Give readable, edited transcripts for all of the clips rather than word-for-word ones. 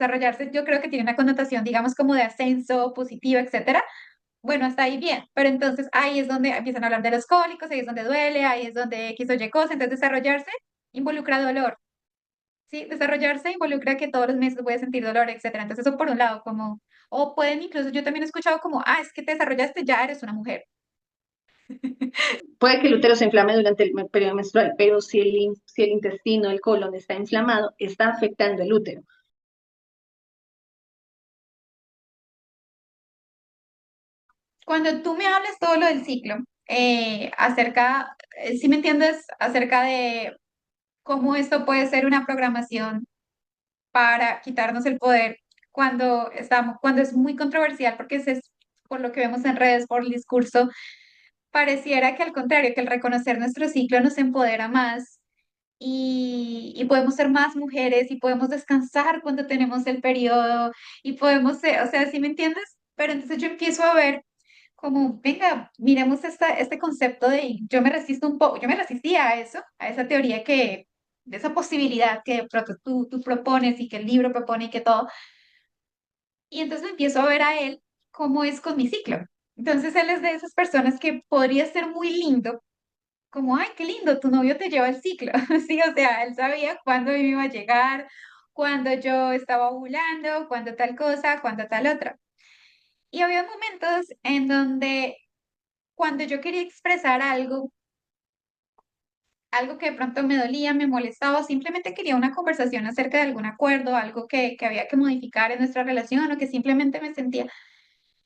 Desarrollarse yo creo que tiene una connotación, digamos, como de ascenso, positiva, etcétera. Bueno, hasta ahí bien, pero entonces ahí es donde empiezan a hablar de los cólicos, ahí es donde duele, ahí es donde X o Y cosa, entonces desarrollarse involucra dolor, ¿sí? Desarrollarse involucra que todos los meses voy a sentir dolor, etcétera. Entonces eso por un lado, como, o pueden incluso, yo también he escuchado como, ah, es que te desarrollaste, ya eres una mujer. Puede que el útero se inflame durante el periodo menstrual, pero si el intestino, el colon está inflamado, está afectando el útero. Cuando tú me hablas todo lo del ciclo, acerca, si me entiendes, acerca de cómo esto puede ser una programación para quitarnos el poder cuando estamos, cuando es muy controversial, porque es por lo que vemos en redes, por el discurso, pareciera que al contrario, que el reconocer nuestro ciclo nos empodera más y podemos ser más mujeres y podemos descansar cuando tenemos el periodo y podemos ser, o sea, ¿sí me entiendes? Pero entonces yo empiezo a ver como, venga, miremos este concepto de, yo me resisto un poco, yo me resistía a eso, a esa teoría que, de esa posibilidad que de pronto tú propones y que el libro propone y que todo, y entonces empiezo a ver a él cómo es con mi ciclo. Entonces él es de esas personas que podría ser muy lindo, como, ay, qué lindo, tu novio te lleva el ciclo, sí, o sea, él sabía cuándo me iba a llegar, cuándo yo estaba ovulando, cuándo tal cosa, cuándo tal otra. Y había momentos en donde cuando yo quería expresar algo, algo que de pronto me dolía, me molestaba, o simplemente quería una conversación acerca de algún acuerdo, algo que había que modificar en nuestra relación o que simplemente me sentía,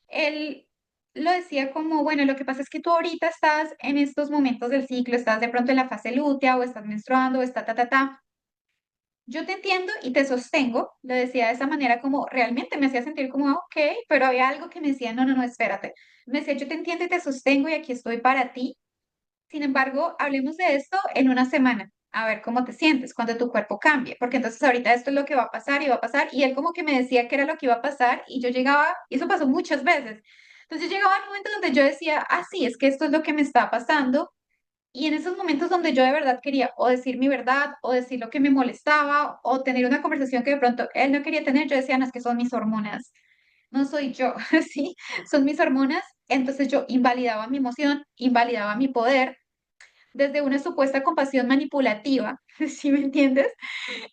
él lo decía como, bueno, lo que pasa es que tú ahorita estás en estos momentos del ciclo, estás de pronto en la fase lútea o estás menstruando o está ta, ta, ta. Yo te entiendo y te sostengo, lo decía de esa manera como realmente me hacía sentir como, "Ah, ok, pero había algo que me decía, no, no, no, espérate. Me decía, yo te entiendo y te sostengo y aquí estoy para ti. Sin embargo, hablemos de esto en una semana, a ver cómo te sientes cuando tu cuerpo cambie, porque entonces ahorita esto es lo que va a pasar y va a pasar, y él como que me decía que era lo que iba a pasar, y yo llegaba, y eso pasó muchas veces, entonces llegaba un momento donde yo decía, ah, sí, es que esto es lo que me está pasando, y en esos momentos donde yo de verdad quería o decir mi verdad, o decir lo que me molestaba, o tener una conversación que de pronto él no quería tener, yo decía, no, es que son mis hormonas, no soy yo, ¿sí? Son mis hormonas, entonces yo invalidaba mi emoción, invalidaba mi poder, desde una supuesta compasión manipulativa, ¿sí me entiendes?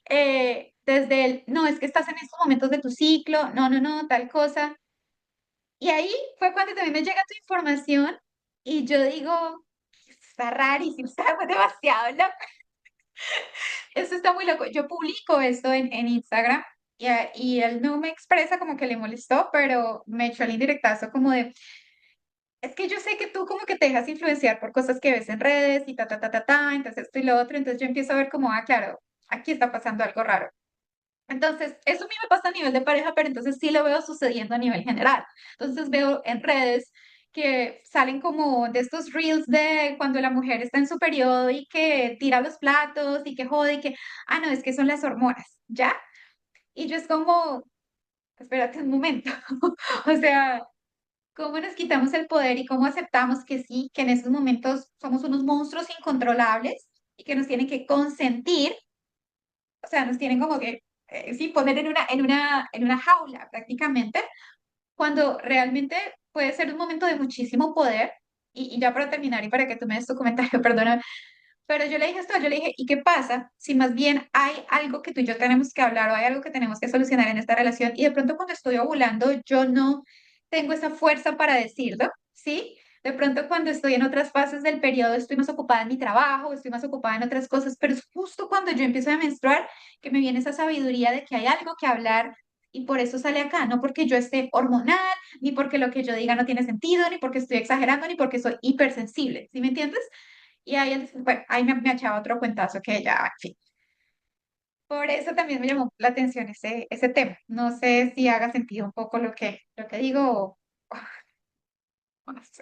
Desde el, no, es que estás en estos momentos de tu ciclo, no, no, no, tal cosa. Y ahí fue cuando también me llega tu información y yo digo, está rarísimo, está demasiado loco. Esto está muy loco. Yo publico esto en Instagram y él no me expresa como que le molestó, pero me echó el indirectazo como de, es que yo sé que tú como que te dejas influenciar por cosas que ves en redes y ta, ta, ta, ta, ta, entonces esto y lo otro, entonces yo empiezo a ver como, ah, claro, aquí está pasando algo raro. Entonces, eso a mí me pasa a nivel de pareja, pero entonces sí lo veo sucediendo a nivel general. Entonces veo en redes que salen como de estos reels de cuando la mujer está en su periodo y que tira los platos y que jode y que, ah, no, es que son las hormonas, ¿ya? Y yo es como, espérate un momento, o sea, ¿cómo nos quitamos el poder y cómo aceptamos que sí, que en esos momentos somos unos monstruos incontrolables y que nos tienen que consentir? O sea, nos tienen como que, sí, poner en una jaula prácticamente, cuando realmente puede ser un momento de muchísimo poder. Y ya para terminar y para que tú me des tu comentario, perdona, pero yo le dije esto, yo le dije, ¿y qué pasa si más bien hay algo que tú y yo tenemos que hablar o hay algo que tenemos que solucionar en esta relación y de pronto cuando estoy ovulando yo no tengo esa fuerza para decirlo, ¿sí? De pronto cuando estoy en otras fases del periodo estoy más ocupada en mi trabajo, estoy más ocupada en otras cosas, pero es justo cuando yo empiezo a menstruar que me viene esa sabiduría de que hay algo que hablar y por eso sale acá, no porque yo esté hormonal, ni porque lo que yo diga no tiene sentido, ni porque estoy exagerando, ni porque soy hipersensible, ¿sí me entiendes? Y ahí, bueno, ahí me echaba otro cuentazo que ya, en fin. Por eso también me llamó la atención ese tema. No sé si haga sentido un poco lo que digo o no sé.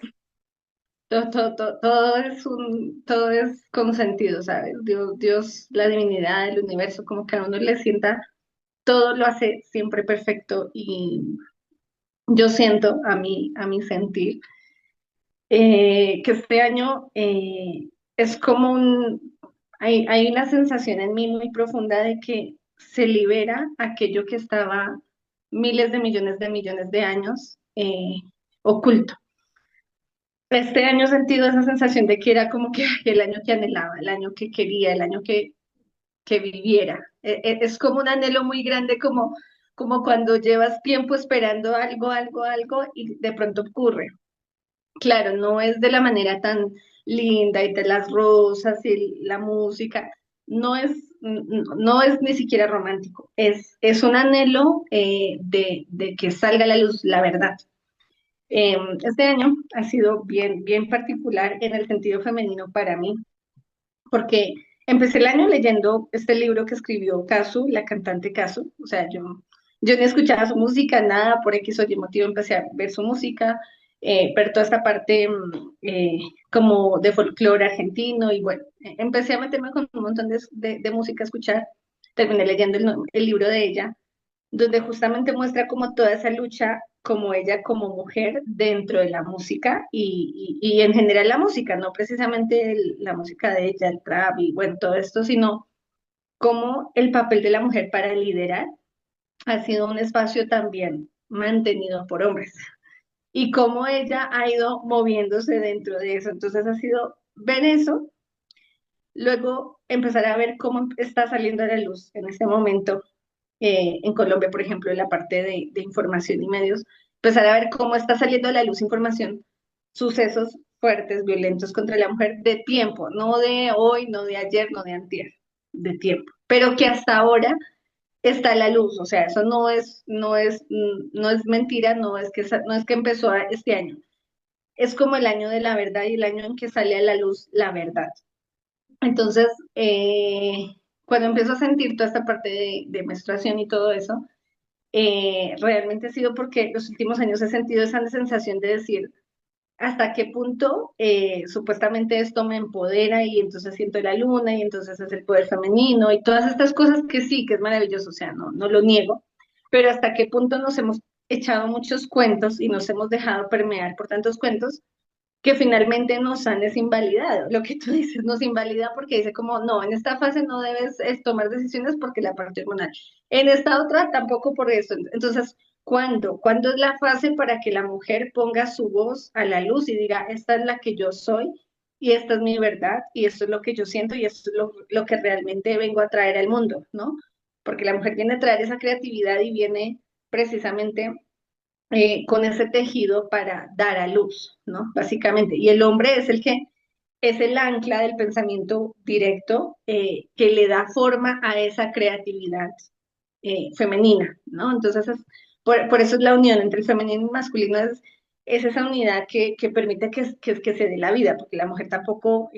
Todo es con sentido, ¿sabes? Dios, la divinidad, el universo, como que a uno le sienta, todo lo hace siempre perfecto y yo siento a mi sentir, que este año es como hay una sensación en mí muy profunda de que se libera aquello que estaba miles de millones de años oculto. Este año he sentido esa sensación de que era como que ay, el año que anhelaba, el año que quería, el año que viviera. Es como un anhelo muy grande, como cuando llevas tiempo esperando algo y de pronto ocurre. Claro, no es de la manera tan linda y de las rosas y la música, no es ni siquiera romántico, es un anhelo de que salga a la luz la verdad. Este año ha sido bien particular en el sentido femenino para mí, porque empecé el año leyendo este libro que escribió Casu, la cantante Casu, o sea, yo ni escuchaba su música, nada, por X o Y motivo empecé a ver su música, ver toda esta parte como de folclore argentino y bueno, empecé a meterme con un montón de música a escuchar, terminé leyendo el libro de ella donde justamente muestra como toda esa lucha, como ella como mujer dentro de la música y en general la música, no precisamente la música de ella, el trap y bueno, todo esto, sino como el papel de la mujer para liderar ha sido un espacio también mantenido por hombres y cómo ella ha ido moviéndose dentro de eso. Entonces ha sido ver eso, luego empezar a ver cómo está saliendo a la luz en este momento en Colombia, por ejemplo, en la parte de información y medios, empezar a ver cómo está saliendo a la luz información, sucesos fuertes, violentos contra la mujer de tiempo, no de hoy, no de ayer, no de antier, de tiempo, pero que hasta ahora está a la luz, o sea, eso no es mentira, no es que empezó este año, es como el año de la verdad y el año en que sale a la luz la verdad. Entonces, cuando empiezo a sentir toda esta parte de menstruación y todo eso, realmente ha sido porque los últimos años he sentido esa sensación de decir hasta qué punto supuestamente esto me empodera y entonces siento la luna y entonces es el poder femenino y todas estas cosas que sí, que es maravilloso, o sea, no lo niego, pero hasta qué punto nos hemos echado muchos cuentos y nos hemos dejado permear por tantos cuentos que finalmente nos han desinvalidado. Lo que tú dices nos invalida porque dice como, no, en esta fase no debes tomar decisiones porque la parte hormonal. En esta otra tampoco por eso. Entonces, ¿cuándo? ¿Cuándo es la fase para que la mujer ponga su voz a la luz y diga, esta es la que yo soy y esta es mi verdad y esto es lo que yo siento y esto es lo que realmente vengo a traer al mundo, ¿no? Porque la mujer viene a traer esa creatividad y viene precisamente con ese tejido para dar a luz, ¿no? Básicamente. Y el hombre es el que es el ancla del pensamiento directo que le da forma a esa creatividad femenina, ¿no? Entonces, por eso es la unión entre el femenino y el masculino, es esa unidad que permite que se dé la vida, porque la mujer tampoco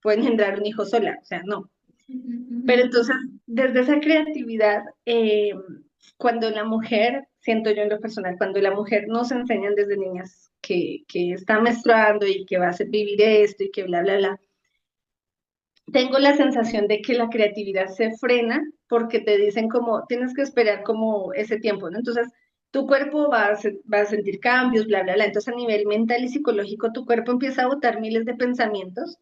puede engendrar un hijo sola, o sea, no. Pero entonces, desde esa creatividad, cuando la mujer, siento yo en lo personal, cuando la mujer nos enseñan desde niñas que está menstruando y que va a hacer vivir esto y que bla, bla, bla, tengo la sensación de que la creatividad se frena porque te dicen como, tienes que esperar como ese tiempo, ¿no? Entonces, tu cuerpo va a sentir cambios, bla, bla, bla. Entonces, a nivel mental y psicológico, tu cuerpo empieza a botar miles de pensamientos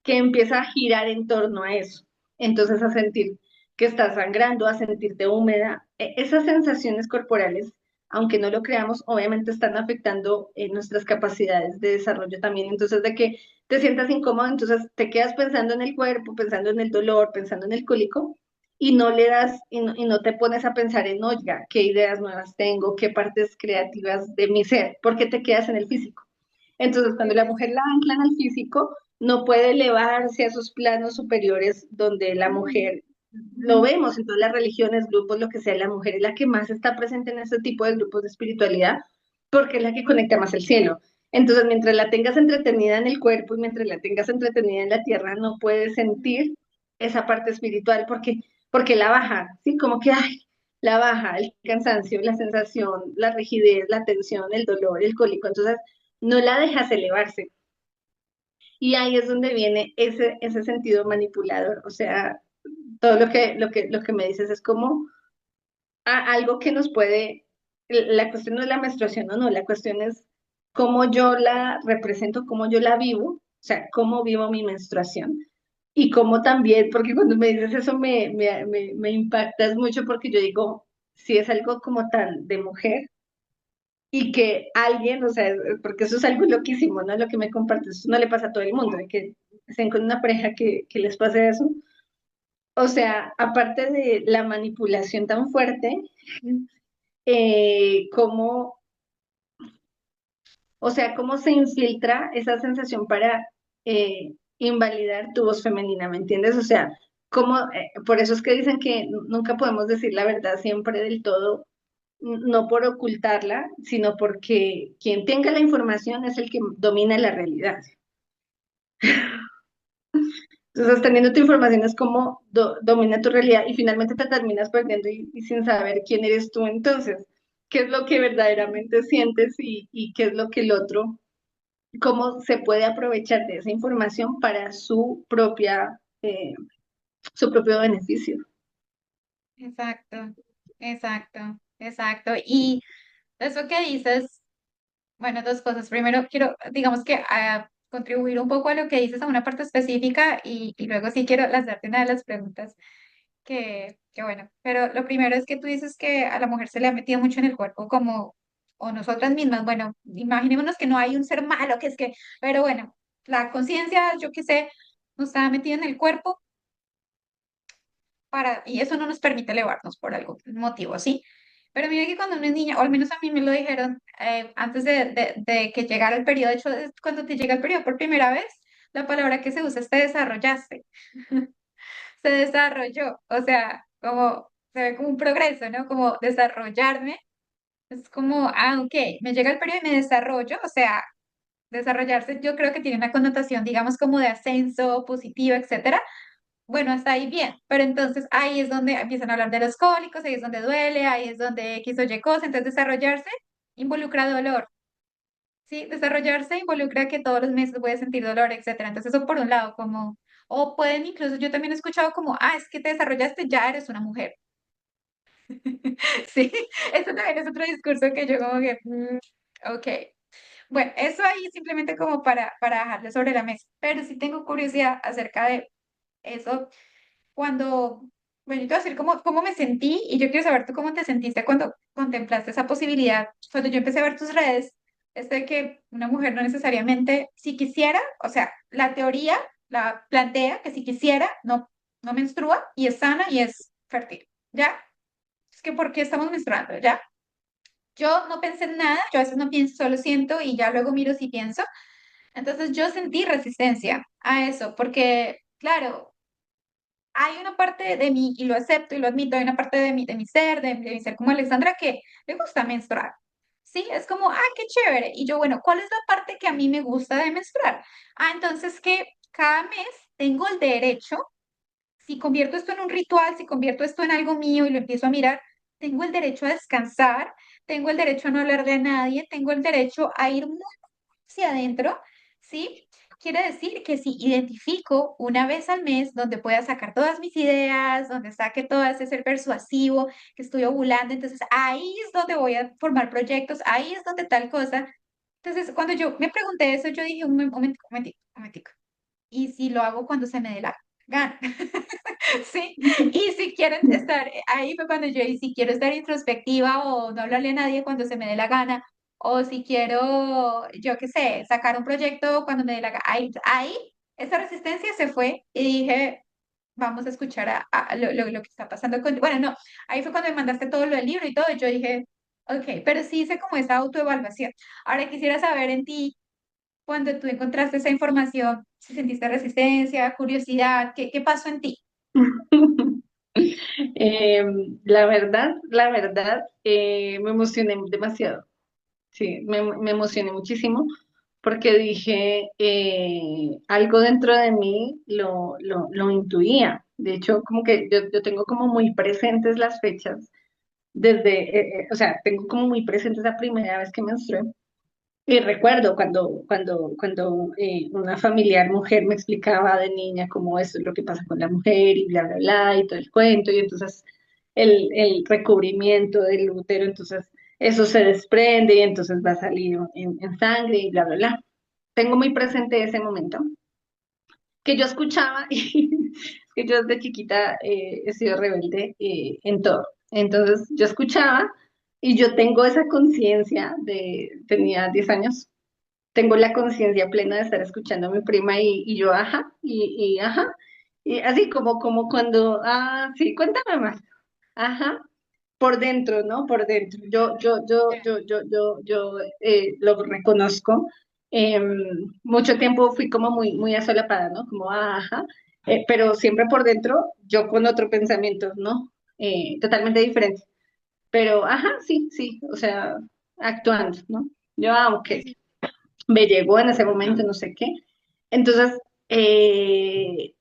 que empieza a girar en torno a eso. Entonces a sentir que estás sangrando, a sentirte húmeda. Esas sensaciones corporales, aunque no lo creamos, obviamente están afectando nuestras capacidades de desarrollo también. Entonces de que te sientas incómodo, entonces te quedas pensando en el cuerpo, pensando en el dolor, pensando en el cólico. Y no le das, y no te pones a pensar en, oiga, qué ideas nuevas tengo, qué partes creativas de mi ser, porque te quedas en el físico. Entonces, cuando la mujer la anclan al físico, no puede elevarse a esos planos superiores donde la mujer, lo vemos en todas las religiones, grupos, lo que sea, la mujer es la que más está presente en este tipo de grupos de espiritualidad, porque es la que conecta más el cielo. Entonces, mientras la tengas entretenida en el cuerpo y mientras la tengas entretenida en la tierra, no puedes sentir esa parte espiritual porque la baja, ¿sí? Como que, ay, la baja, el cansancio, la sensación, la rigidez, la tensión, el dolor, el cólico. Entonces, no la dejas elevarse. Y ahí es donde viene ese sentido manipulador. O sea, todo lo que me dices es como algo que nos puede, la cuestión no es la menstruación o no, la cuestión es cómo yo la represento, cómo yo la vivo, o sea, cómo vivo mi menstruación, Y como también, porque cuando me dices eso me impactas mucho porque yo digo, si es algo como tan de mujer y que alguien, o sea, porque eso es algo loquísimo, ¿no? Lo que me compartes, eso no le pasa a todo el mundo, de que estén con una pareja que les pase eso. O sea, aparte de la manipulación tan fuerte, cómo, o sea, cómo se infiltra esa sensación para invalidar tu voz femenina, ¿me entiendes? O sea, cómo, por eso es que dicen que nunca podemos decir la verdad siempre del todo, no por ocultarla, sino porque quien tenga la información es el que domina la realidad. Entonces, teniendo tu información es como domina tu realidad y finalmente te terminas perdiendo y sin saber quién eres tú entonces, qué es lo que verdaderamente sientes y qué es lo que el otro, cómo se puede aprovechar de esa información para su propio beneficio. Exacto, exacto, exacto. Y eso que dices, bueno, dos cosas. Primero, quiero, digamos que contribuir un poco a lo que dices a una parte específica y luego sí quiero lanzarte una de las preguntas que bueno, pero lo primero es que tú dices que a la mujer se le ha metido mucho en el cuerpo como, o nosotras mismas, bueno, imaginémonos que no hay un ser malo, que es que, pero bueno, la conciencia, yo qué sé, nos está metida en el cuerpo y eso no nos permite elevarnos por algún motivo, ¿sí? Pero mira que cuando uno es niña, o al menos a mí me lo dijeron antes de que llegara el periodo, de hecho, cuando te llega el periodo por primera vez, la palabra que se usa es te desarrollaste, se desarrolló, o sea, como se ve como un progreso, ¿no? Como desarrollarme, es como, ok, me llega el periodo y me desarrollo, o sea, desarrollarse yo creo que tiene una connotación, digamos, como de ascenso, positivo, etcétera. Bueno, hasta ahí bien, pero entonces ahí es donde empiezan a hablar de los cólicos, ahí es donde duele, ahí es donde X o Y cosa, entonces desarrollarse involucra dolor, ¿sí? Desarrollarse involucra que todos los meses voy a sentir dolor, etcétera. Entonces eso por un lado, como, o pueden incluso, yo también he escuchado como, es que te desarrollaste, ya eres una mujer. Sí, eso también es otro discurso que yo como que, ok. Bueno, eso ahí simplemente como para dejarlo sobre la mesa, pero sí tengo curiosidad acerca de eso cuando, bueno, yo te voy a decir cómo me sentí y yo quiero saber tú cómo te sentiste cuando contemplaste esa posibilidad. Cuando yo empecé a ver tus redes, es de que una mujer no necesariamente, si quisiera, o sea, la teoría la plantea que si quisiera, no menstrua y es sana y es fértil, ¿ya? Es que ¿por qué estamos menstruando, ya? Yo no pensé en nada, yo a veces no pienso, solo siento y ya luego miro si pienso. Entonces yo sentí resistencia a eso, porque, claro, hay una parte de mí, y lo acepto y lo admito, hay una parte de mi ser, de mi ser como Alexandra, que le gusta menstruar. Sí, es como, qué chévere. Y yo, bueno, ¿cuál es la parte que a mí me gusta de menstruar? Entonces que cada mes tengo el derecho, si convierto esto en un ritual, si convierto esto en algo mío y lo empiezo a mirar, tengo el derecho a descansar, tengo el derecho a no hablar de nadie, tengo el derecho a ir muy hacia adentro, ¿sí? Quiere decir que si identifico una vez al mes donde pueda sacar todas mis ideas, donde saque todo ese ser persuasivo que estoy ovulando, entonces ahí es donde voy a formar proyectos, ahí es donde tal cosa. Entonces, cuando yo me pregunté eso, yo dije, un momentico, un momentico, un momentico. ¿Y si lo hago cuando se me dé la gana? Sí, y si quieren estar, ahí fue cuando yo, y si quiero estar introspectiva o no hablarle a nadie cuando se me dé la gana, o si quiero, yo qué sé, sacar un proyecto cuando me dé la gana, ahí esa resistencia se fue y dije, vamos a escuchar a lo que está pasando con, bueno, no, ahí fue cuando me mandaste todo lo del libro y todo, y yo dije, ok, pero sí hice como esa autoevaluación. Ahora quisiera saber en ti, cuando tú encontraste esa información, si sentiste resistencia, curiosidad, ¿qué pasó en ti? Me emocioné demasiado. Sí, me emocioné muchísimo porque dije, algo dentro de mí lo intuía. De hecho, como que yo tengo como muy presentes las fechas o sea, tengo como muy presente esa primera vez que menstrué. Y recuerdo cuando una familiar mujer me explicaba de niña cómo eso es lo que pasa con la mujer y bla, bla, bla, y todo el cuento, y entonces el recubrimiento del útero, entonces eso se desprende y entonces va a salir en sangre y bla, bla, bla. Tengo muy presente ese momento. que yo escuchaba y es que yo desde chiquita he sido rebelde en todo. Entonces yo escuchaba y yo tengo esa conciencia tenía 10 años, tengo la conciencia plena de estar escuchando a mi prima y yo, ajá, y ajá, y así como cuando, sí, cuéntame más, ajá, por dentro, ¿no? Por dentro. Yo lo reconozco. Mucho tiempo fui como muy asolapada, ¿no? Como, ajá, pero siempre por dentro, yo con otro pensamiento, ¿no? Totalmente diferente. Pero, ajá, sí, sí, o sea, actuando, ¿no? Yo, ok, Sí, sí. me llegó en ese momento, no sé qué. Entonces, eh,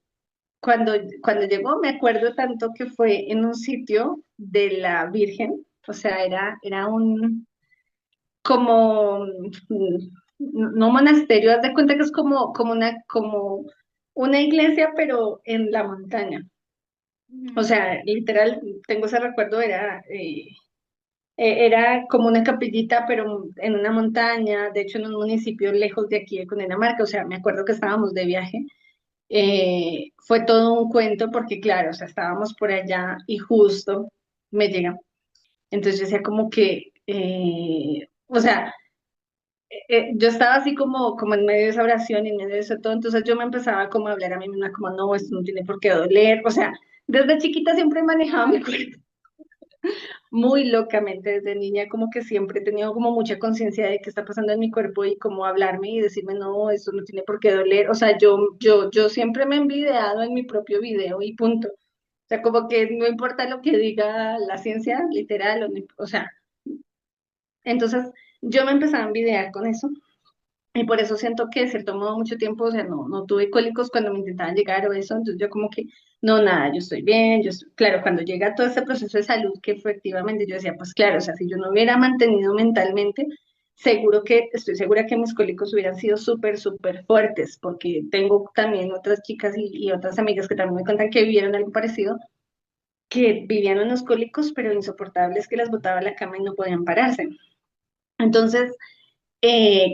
cuando, cuando llegó, me acuerdo tanto que fue en un sitio de la Virgen, o sea, era un, como, no monasterio, haz de cuenta que es como una iglesia, pero en la montaña. O Ujú, sea, literal, tengo ese recuerdo, era como una capillita, pero en una montaña, de hecho en un municipio lejos de aquí de Cundinamarca, o sea, me acuerdo que estábamos de viaje. Fue todo un cuento porque, claro, o sea, estábamos por allá y justo me llega. Entonces yo decía como que, o sea, yo estaba así como en medio de esa oración y en medio de eso todo, entonces yo me empezaba como a hablar a mí misma como, no, esto no tiene por qué doler, o sea, desde chiquita siempre he manejado mi claro. cuerpo muy locamente desde niña, como que siempre he tenido como mucha conciencia de qué está pasando en mi cuerpo y cómo hablarme y decirme, no, esto no tiene por qué doler. O sea, yo siempre me he envidiado en mi propio video y punto. O sea, como que no importa lo que diga la ciencia, literal, o sea, entonces yo me empezaba a envidiar con eso y por eso siento que de cierto modo mucho tiempo, o sea, no tuve cólicos cuando me intentaban llegar o eso, entonces yo como que, no, nada, yo estoy bien, claro, cuando llega todo este proceso de salud que efectivamente yo decía, pues claro, o sea, si yo no hubiera mantenido mentalmente, estoy segura que mis cólicos hubieran sido súper fuertes, porque tengo también otras chicas y otras amigas que también me cuentan que vivieron algo parecido, que vivían unos cólicos, pero insoportables, que las botaba a la cama y no podían pararse. Entonces,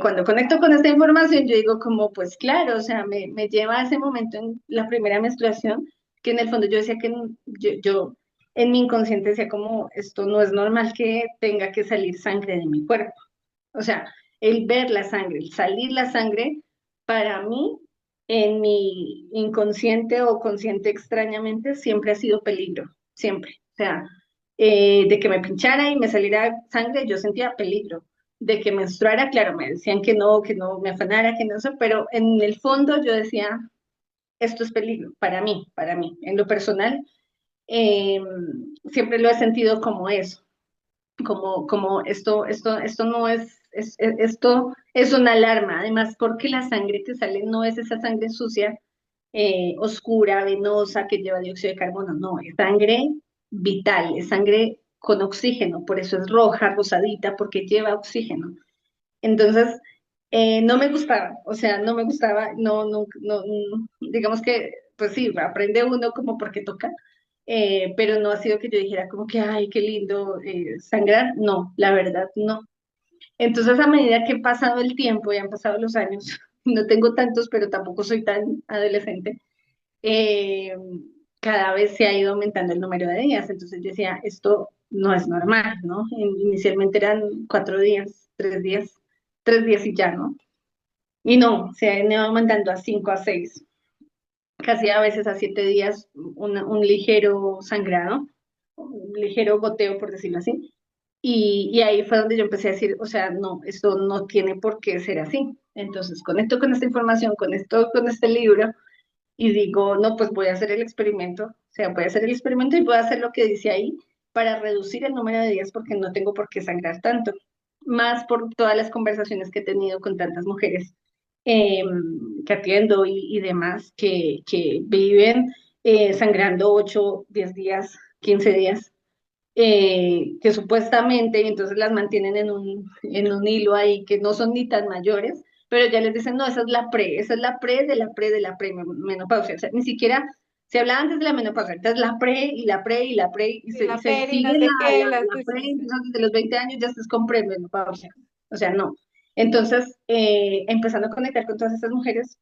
cuando conecto con esta información, yo digo como, pues claro, o sea, me lleva a ese momento en la primera menstruación, que en el fondo yo decía que yo en mi inconsciente decía como, esto no es normal que tenga que salir sangre de mi cuerpo. O sea, el ver la sangre, el salir la sangre, para mí, en mi inconsciente o consciente extrañamente, siempre ha sido peligro, siempre. O sea, de que me pinchara y me saliera sangre, yo sentía peligro. De que menstruara, claro, me decían que no me afanara, que no sé, pero en el fondo yo decía, esto es peligro, para mí. En lo personal, eh, siempre lo he sentido como eso, como esto no esto es una alarma, además, porque la sangre que sale no es esa sangre sucia, oscura, venosa, que lleva dióxido de carbono, no, es sangre vital, es sangre con oxígeno, por eso es roja, rosadita, porque lleva oxígeno. Entonces, no me gustaba, o sea, no me gustaba, digamos que, pues sí, aprende uno como porque toca, pero no ha sido que yo dijera como que, ay, qué lindo sangrar, no, la verdad, no. Entonces, a medida que ha pasado el tiempo y han pasado los años, no tengo tantos, pero tampoco soy tan adolescente, eh, cada vez se ha ido aumentando el número de días. Entonces yo decía, esto no es normal, ¿no? Inicialmente eran 4 días, 3 días, 3 días y ya, ¿no? Y no, se ha ido aumentando a 5 a 6, casi a veces a 7 días, un ligero sangrado, un ligero goteo, por decirlo así. Y ahí fue donde yo empecé a decir, o sea, no, esto no tiene por qué ser así. Entonces, conecto con esta información, con este libro, y digo, no, pues voy a hacer el experimento, o sea, voy a hacer el experimento y voy a hacer lo que dice ahí para reducir el número de días porque no tengo por qué sangrar tanto, más por todas las conversaciones que he tenido con tantas mujeres eh, que atiendo y demás que viven sangrando 8 10 días, 15 días. Que supuestamente, y entonces las mantienen en un hilo ahí, que no son ni tan mayores, pero ya les dicen, no, esa es la pre de la pre de la menopausia. O sea, ni siquiera se habla antes de la menopausia, entonces la pre y la pre y la pre, Sí, y la se peli, sigue no sé qué, las la sí, pre, sí, sí. entonces desde los 20 años ya estás con premenopausia. O sea, no. Entonces, empezando a conectar con todas estas mujeres,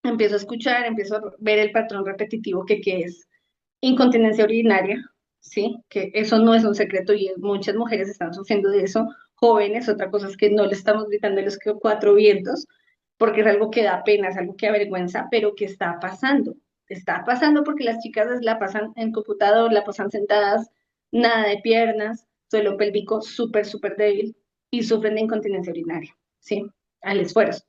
empiezo a escuchar, empiezo a ver el patrón repetitivo que es incontinencia urinaria, ¿sí? Que eso no es un secreto y muchas mujeres están sufriendo de eso, jóvenes, otra cosa es que no le estamos gritando a los cuatro vientos, porque es algo que da pena, es algo que avergüenza, pero que está pasando porque las chicas la pasan en computador, la pasan sentadas, nada de piernas, suelo pélvico súper, súper débil y sufren de incontinencia urinaria, ¿sí? Al esfuerzo.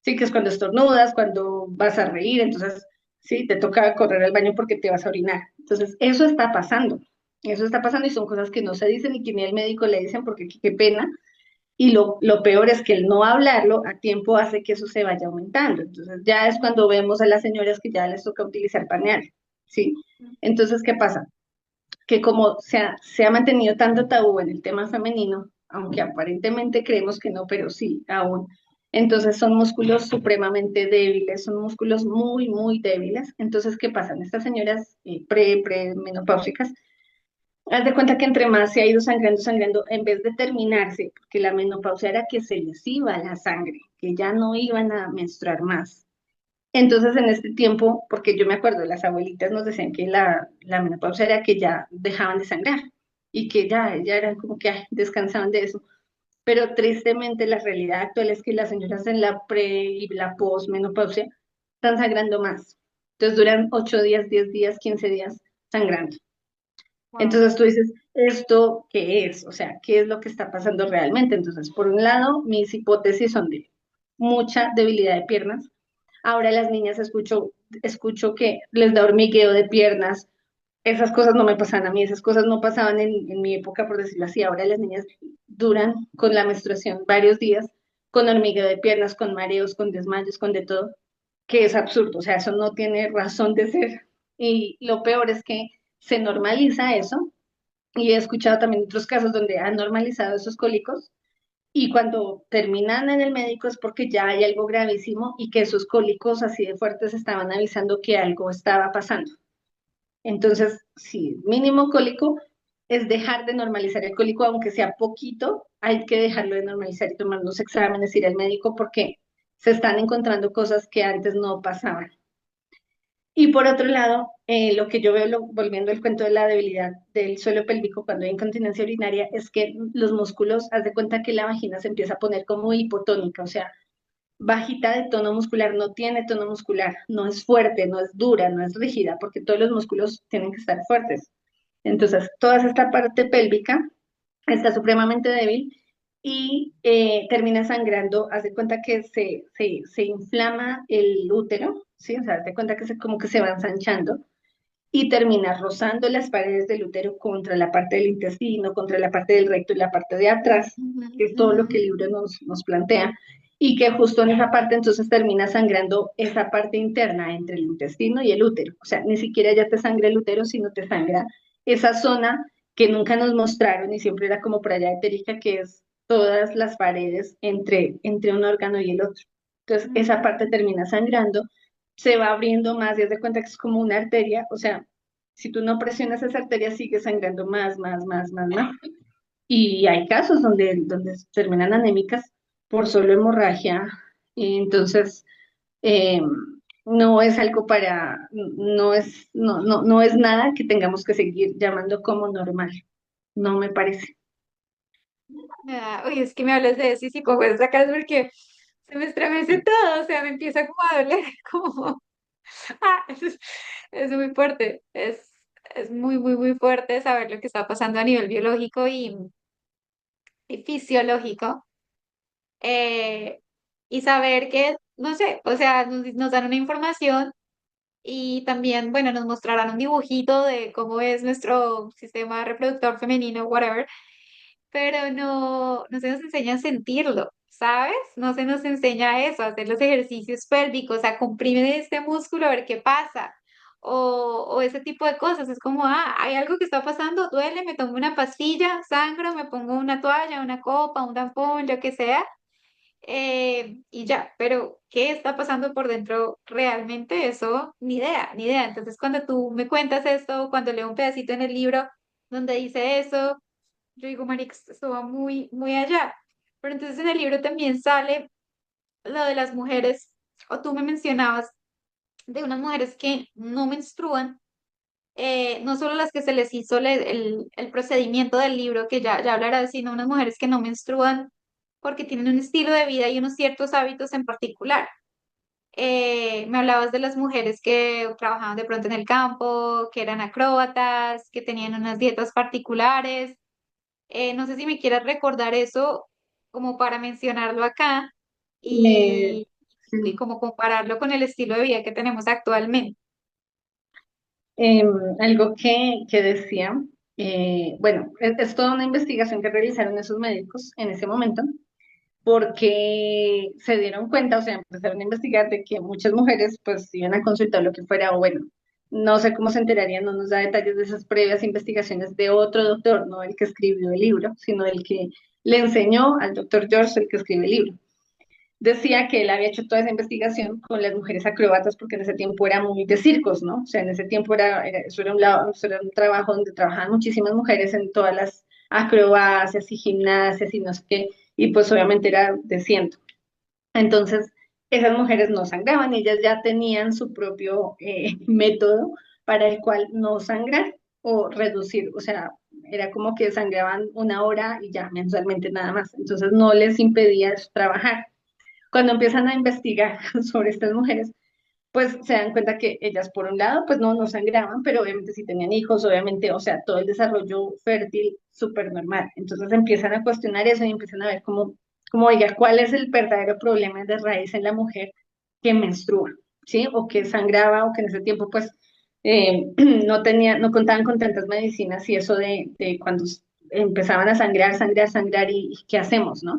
Sí, que es cuando estornudas, cuando vas a reír, entonces sí, te toca correr al baño porque te vas a orinar. Entonces, eso está pasando y son cosas que no se dicen y que ni al médico le dicen porque qué pena. Y lo peor es que el no hablarlo a tiempo hace que eso se vaya aumentando. Entonces, ya es cuando vemos a las señoras que ya les toca utilizar pañal, ¿sí? Entonces, ¿qué pasa? Que como se ha mantenido tanto tabú en el tema femenino, aunque aparentemente creemos que no, pero sí, aún. Entonces son músculos supremamente débiles, son músculos muy, muy débiles. Entonces, ¿qué pasa? Estas señoras premenopáusicas, haz de cuenta que entre más se ha ido sangrando, sangrando, en vez de terminarse, porque la menopausia era que se les iba la sangre, que ya no iban a menstruar más. Entonces, en este tiempo, porque yo me acuerdo, las abuelitas nos decían que la menopausia era que ya dejaban de sangrar y que ya eran como que ay, descansaban de eso. Pero tristemente la realidad actual es que las señoras en la pre y la posmenopausia están sangrando más. Entonces duran 8 días, 10 días, 15 días sangrando. Wow. Entonces tú dices, ¿esto qué es? O sea, ¿qué es lo que está pasando realmente? Entonces, por un lado, mis hipótesis son de mucha debilidad de piernas. Ahora las niñas escucho que les da hormigueo de piernas. Esas cosas no me pasan a mí, esas cosas no pasaban en mi época, por decirlo así. Ahora las niñas duran con la menstruación varios días, con hormigueo de piernas, con mareos, con desmayos, con de todo, que es absurdo. O sea, eso no tiene razón de ser. Y lo peor es que se normaliza eso. Y he escuchado también otros casos donde han normalizado esos cólicos y cuando terminan en el médico es porque ya hay algo gravísimo y que esos cólicos así de fuertes estaban avisando que algo estaba pasando. Entonces, sí, mínimo cólico es dejar de normalizar el cólico, aunque sea poquito, hay que dejarlo de normalizar y tomar los exámenes, ir al médico porque se están encontrando cosas que antes no pasaban. Y por otro lado, lo que yo veo, volviendo al cuento de la debilidad del suelo pélvico cuando hay incontinencia urinaria, es que los músculos, haz de cuenta que la vagina se empieza a poner como hipotónica, o sea, bajita de tono muscular, no tiene tono muscular, no es fuerte, no es dura, no es rígida, porque todos los músculos tienen que estar fuertes. Entonces, toda esta parte pélvica está supremamente débil y termina sangrando. Haz de cuenta que se inflama el útero, ¿sí? O sea, haz de cuenta que como que se va ensanchando y termina rozando las paredes del útero contra la parte del intestino, contra la parte del recto y la parte de atrás, Ujú, que es todo ujú. lo que el libro nos plantea, y que justo en esa parte entonces termina sangrando esa parte interna entre el intestino y el útero. O sea, ni siquiera ya te sangra el útero, sino te sangra esa zona que nunca nos mostraron y siempre era como por allá etérica, que es todas las paredes entre un órgano y el otro. Entonces, esa parte termina sangrando, se va abriendo más y haz de cuenta que es como una arteria, o sea, si tú no presionas esa arteria sigue sangrando más, más, más, más, más. Y hay casos donde terminan anémicas por solo hemorragia, y entonces eh, no es algo no es nada que tengamos que seguir llamando como normal, no me parece. Uy, es que me hablas de eso y si pongo esa cara porque se me estremece todo, o sea, me empieza como a doler, como, es muy fuerte, es muy, muy, muy fuerte saber lo que está pasando a nivel biológico y fisiológico, eh, y saber que, no sé, o sea, nos dan una información y también, bueno, nos mostrarán un dibujito de cómo es nuestro sistema reproductor femenino, whatever, pero no se nos enseña a sentirlo, ¿sabes? No se nos enseña eso, a hacer los ejercicios pélvicos, a comprimir este músculo a ver qué pasa. O ese tipo de cosas, es como, hay algo que está pasando, duele, me tomo una pastilla, sangro, me pongo una toalla, una copa, un tampón, lo que sea, y ya, pero ¿qué está pasando por dentro realmente? Eso, ni idea, ni idea. Entonces, cuando tú me cuentas esto, cuando leo un pedacito en el libro donde dice eso, yo digo, Marix, esto va muy, muy allá. Pero entonces en el libro también sale lo de las mujeres, o tú me mencionabas, de unas mujeres que no menstruan, no solo las que se les hizo el procedimiento del libro, que ya hablará, sino unas mujeres que no menstruan porque tienen un estilo de vida y unos ciertos hábitos en particular. Me hablabas de las mujeres que trabajaban de pronto en el campo, que eran acróbatas, que tenían unas dietas particulares. No sé si me quieras recordar eso como para mencionarlo acá Eh, y, y sí. como compararlo con el estilo de vida que tenemos actualmente. Em, Algo que decía, bueno, es toda una investigación que realizaron esos médicos en ese momento, porque se dieron cuenta, o sea, empezaron a investigar de que muchas mujeres pues iban a consultar lo que fuera, o bueno, no sé cómo se enterarían, no nos da detalles de esas previas investigaciones de otro doctor, no el que escribió el libro, sino el que le enseñó al doctor George, el que escribe el libro. Decía que él había hecho toda esa investigación con las mujeres acróbatas porque en ese tiempo era muy de circos, ¿no? O sea, en ese tiempo eso era un lado, eso era un trabajo donde trabajaban muchísimas mujeres en todas las acrobacias y gimnasias y no sé qué, y pues obviamente era de ciento. Entonces, esas mujeres no sangraban, ellas ya tenían su propio método para el cual no sangrar o reducir, o sea, era como que sangraban una hora y ya mensualmente nada más, entonces no les impedía trabajar. Cuando empiezan a investigar sobre estas mujeres, pues se dan cuenta que ellas, por un lado, pues no sangraban, pero obviamente sí tenían hijos, obviamente, o sea, todo el desarrollo fértil súper normal. Entonces empiezan a cuestionar eso y empiezan a ver oiga, cuál es el verdadero problema de raíz en la mujer que menstrua, ¿sí? O que sangraba, o que en ese tiempo, pues, no contaban con tantas medicinas y eso de cuando empezaban a sangrar y qué hacemos, ¿no?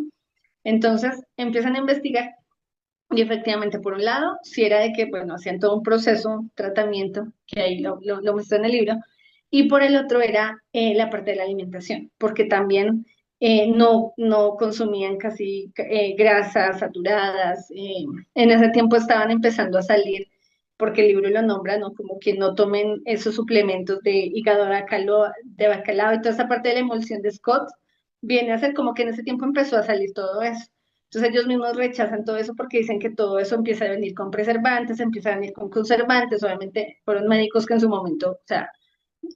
Entonces empiezan a investigar y efectivamente, por un lado, si era de que, bueno, hacían todo un proceso, tratamiento, que ahí lo muestra en el libro, y por el otro era la parte de la alimentación, porque también no consumían casi grasas saturadas. En ese tiempo estaban empezando a salir, porque el libro lo nombra, ¿no? Como que no tomen esos suplementos de hígado de bacalao y toda esa parte de la emulsión de Scott, viene a ser como que en ese tiempo empezó a salir todo eso. Entonces ellos mismos rechazan todo eso porque dicen que todo eso empieza a venir con preservantes, empieza a venir con conservantes. Obviamente fueron médicos que en su momento, o sea,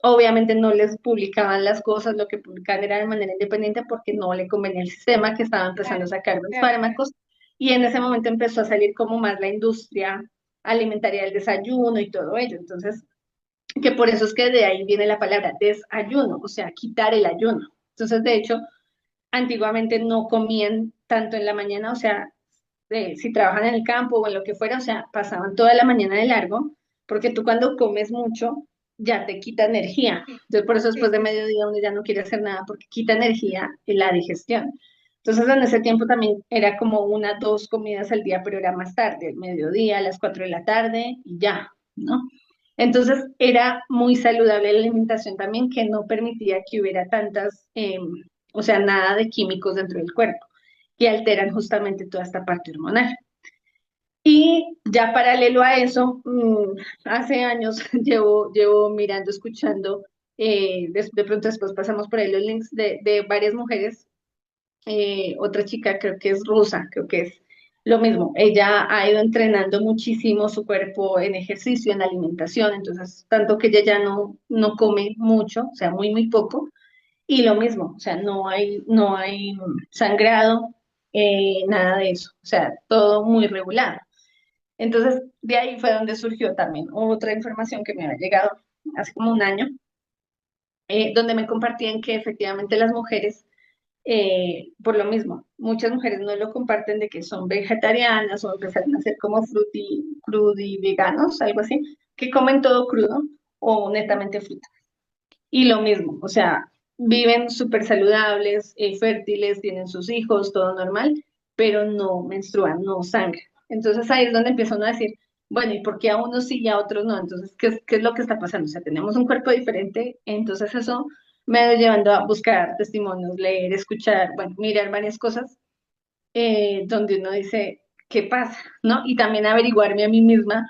obviamente no les publicaban las cosas, lo que publicaban era de manera independiente porque no le convenía el sistema que estaba empezando a Claro, sacar los claro, claro. fármacos y en ese momento empezó a salir como más la industria alimentaria del desayuno y todo ello. Entonces, que por eso es que de ahí viene la palabra desayuno, o sea, quitar el ayuno. Entonces, de hecho, antiguamente no comían tanto en la mañana, o sea, si trabajan en el campo o en lo que fuera, o sea, pasaban toda la mañana de largo, porque tú cuando comes mucho ya te quita energía. Sí, Entonces, por eso sí, después de sí, sí. mediodía uno ya no quiere hacer nada porque quita energía en la digestión. Entonces, en ese tiempo también era como una, dos comidas al día, pero era más tarde, el mediodía, a las 4 de la tarde y ya, ¿no? Entonces, era muy saludable la alimentación también, que no permitía que hubiera tantas, o sea, nada de químicos dentro del cuerpo que alteran justamente toda esta parte hormonal. Y ya paralelo a eso, hace años llevo mirando, escuchando, de pronto después pasamos por ahí los links de varias mujeres, otra chica creo que es rusa, creo que es lo mismo, ella ha ido entrenando muchísimo su cuerpo en ejercicio, en alimentación, entonces tanto que ella ya no come mucho, o sea, muy poco, y lo mismo, o sea, no hay sangrado, nada de eso, o sea, todo muy regular. Entonces, de ahí fue donde surgió también otra información que me había llegado hace como un año, donde me compartían que efectivamente las mujeres, por lo mismo, muchas mujeres no lo comparten de que son vegetarianas o empezaron a ser como crudi veganos, algo así, que comen todo crudo o netamente fruta. Y lo mismo, o sea, viven súper saludables, fértiles, tienen sus hijos, todo normal, pero no menstruan, no sangran. Entonces ahí es donde empieza uno a decir, bueno, ¿y por qué a unos sí y a otros no? Entonces, ¿qué es lo que está pasando? O sea, tenemos un cuerpo diferente, entonces eso me ha ido llevando a buscar testimonios, leer, escuchar, bueno, mirar varias cosas, donde uno dice, ¿qué pasa? ¿No? Y también averiguarme a mí misma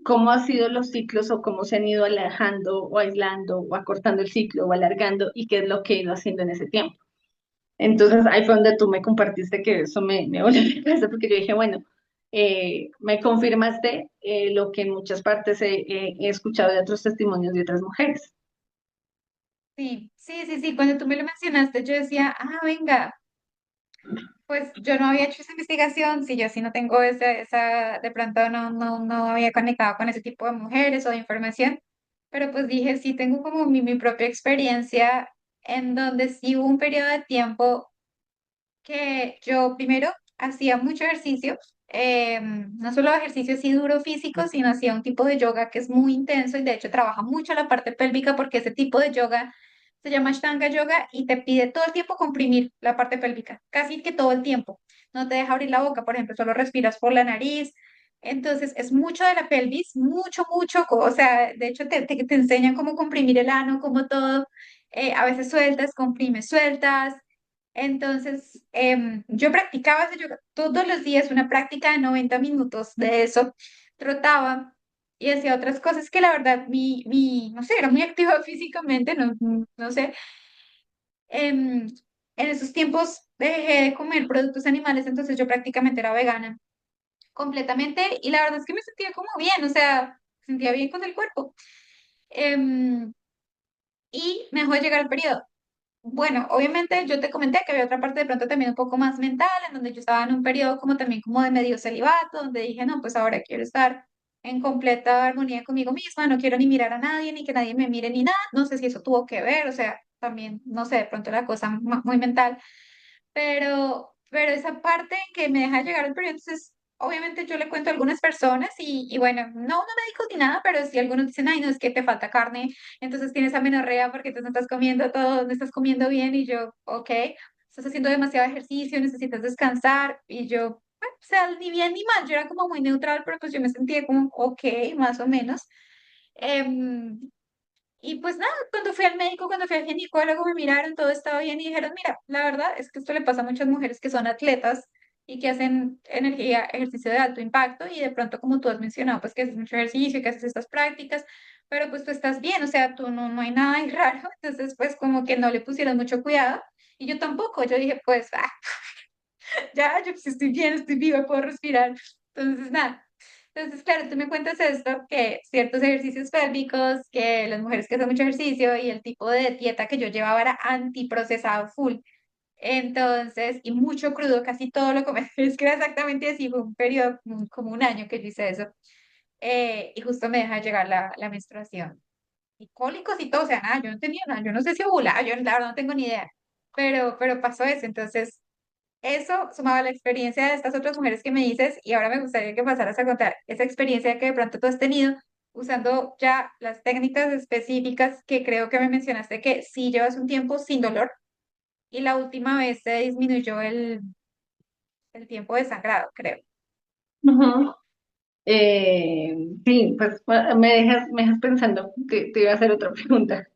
cómo han sido los ciclos o cómo se han ido alejando o aislando o acortando el ciclo o alargando y qué es lo que he ido haciendo en ese tiempo. Entonces ahí fue donde tú me compartiste que eso me volvió a mi cabeza porque yo dije, bueno, me confirmaste lo que en muchas partes he escuchado de otros testimonios de otras mujeres. Sí, sí, sí, sí. Cuando tú me lo mencionaste, yo decía, ah, venga, pues yo no había hecho esa investigación, si yo sí no tengo de pronto no había conectado con ese tipo de mujeres o de información, pero pues dije, sí tengo como mi propia experiencia en donde sí hubo un periodo de tiempo que yo primero hacía mucho ejercicio, no solo ejercicio así duro físico, sino hacía un tipo de yoga que es muy intenso y de hecho trabaja mucho la parte pélvica porque ese tipo de yoga se llama Ashtanga Yoga y te pide todo el tiempo comprimir la parte pélvica, casi que todo el tiempo. No te deja abrir la boca, por ejemplo, solo respiras por la nariz. Entonces es mucho de la pelvis, mucho, mucho, o sea, de hecho te enseñan cómo comprimir el ano, cómo todo. A veces sueltas, comprimes, sueltas. Entonces, yo practicaba ese yoga todos los días, una práctica de 90 minutos de eso, trotaba y hacía otras cosas que la verdad, no sé, era muy activa físicamente, no sé. Em, en esos tiempos dejé de comer productos animales, entonces yo prácticamente era vegana completamente y la verdad es que me sentía como bien, o sea, me sentía bien con el cuerpo. Em, y me dejó de llegar el periodo. Bueno, obviamente yo te comenté que había otra parte de pronto también un poco más mental, en donde yo estaba en un periodo como también como de medio celibato, donde dije, no, pues ahora quiero estar en completa armonía conmigo misma, no quiero ni mirar a nadie, ni que nadie me mire, ni nada. No sé si eso tuvo que ver, o sea, también, no sé, de pronto la cosa muy mental, pero esa parte en que me deja llegar el periodo, entonces, obviamente yo le cuento a algunas personas y bueno, no médicos ni nada, pero sí algunos dicen, ay, no, es que te falta carne, entonces tienes amenorrea porque tú no estás comiendo todo, no estás comiendo bien y yo, ok, estás haciendo demasiado ejercicio, necesitas descansar y yo, bueno, o sea, ni bien ni mal, yo era como muy neutral, pero pues yo me sentía como, ok, más o menos. Em, y pues nada, cuando fui al médico, cuando fui al ginecólogo, me miraron, todo estaba bien y dijeron, mira, la verdad es que esto le pasa a muchas mujeres que son atletas y que hacen ejercicio de alto impacto y de pronto, como tú has mencionado, pues que haces mucho ejercicio, que haces estas prácticas, pero pues tú estás bien, o sea, tú no hay nada ahí raro, entonces pues como que no le pusieron mucho cuidado y yo tampoco, yo dije, pues, ya, yo pues estoy bien, estoy viva, puedo respirar. Entonces, nada. Entonces, claro, tú me cuentas esto, que ciertos ejercicios pélvicos, que las mujeres que hacen mucho ejercicio y el tipo de dieta que yo llevaba era antiprocesado full. Entonces, y mucho crudo, casi todo lo comí. Es que era exactamente así, fue un periodo, como un año que yo hice eso. Y justo me deja llegar la menstruación. Y cólicos y todo, o sea, nada, yo no tenía nada, yo no sé si ovulaba, yo la verdad no tengo ni idea. Pero pasó eso, entonces eso sumado a la experiencia de estas otras mujeres que me dices, y ahora me gustaría que pasaras a contar esa experiencia que de pronto tú has tenido usando ya las técnicas específicas que creo que me mencionaste que sí llevas un tiempo sin dolor y la última vez se disminuyó el tiempo de sangrado, creo. Ujú. Sí, pues me dejas pensando que te iba a hacer otra pregunta.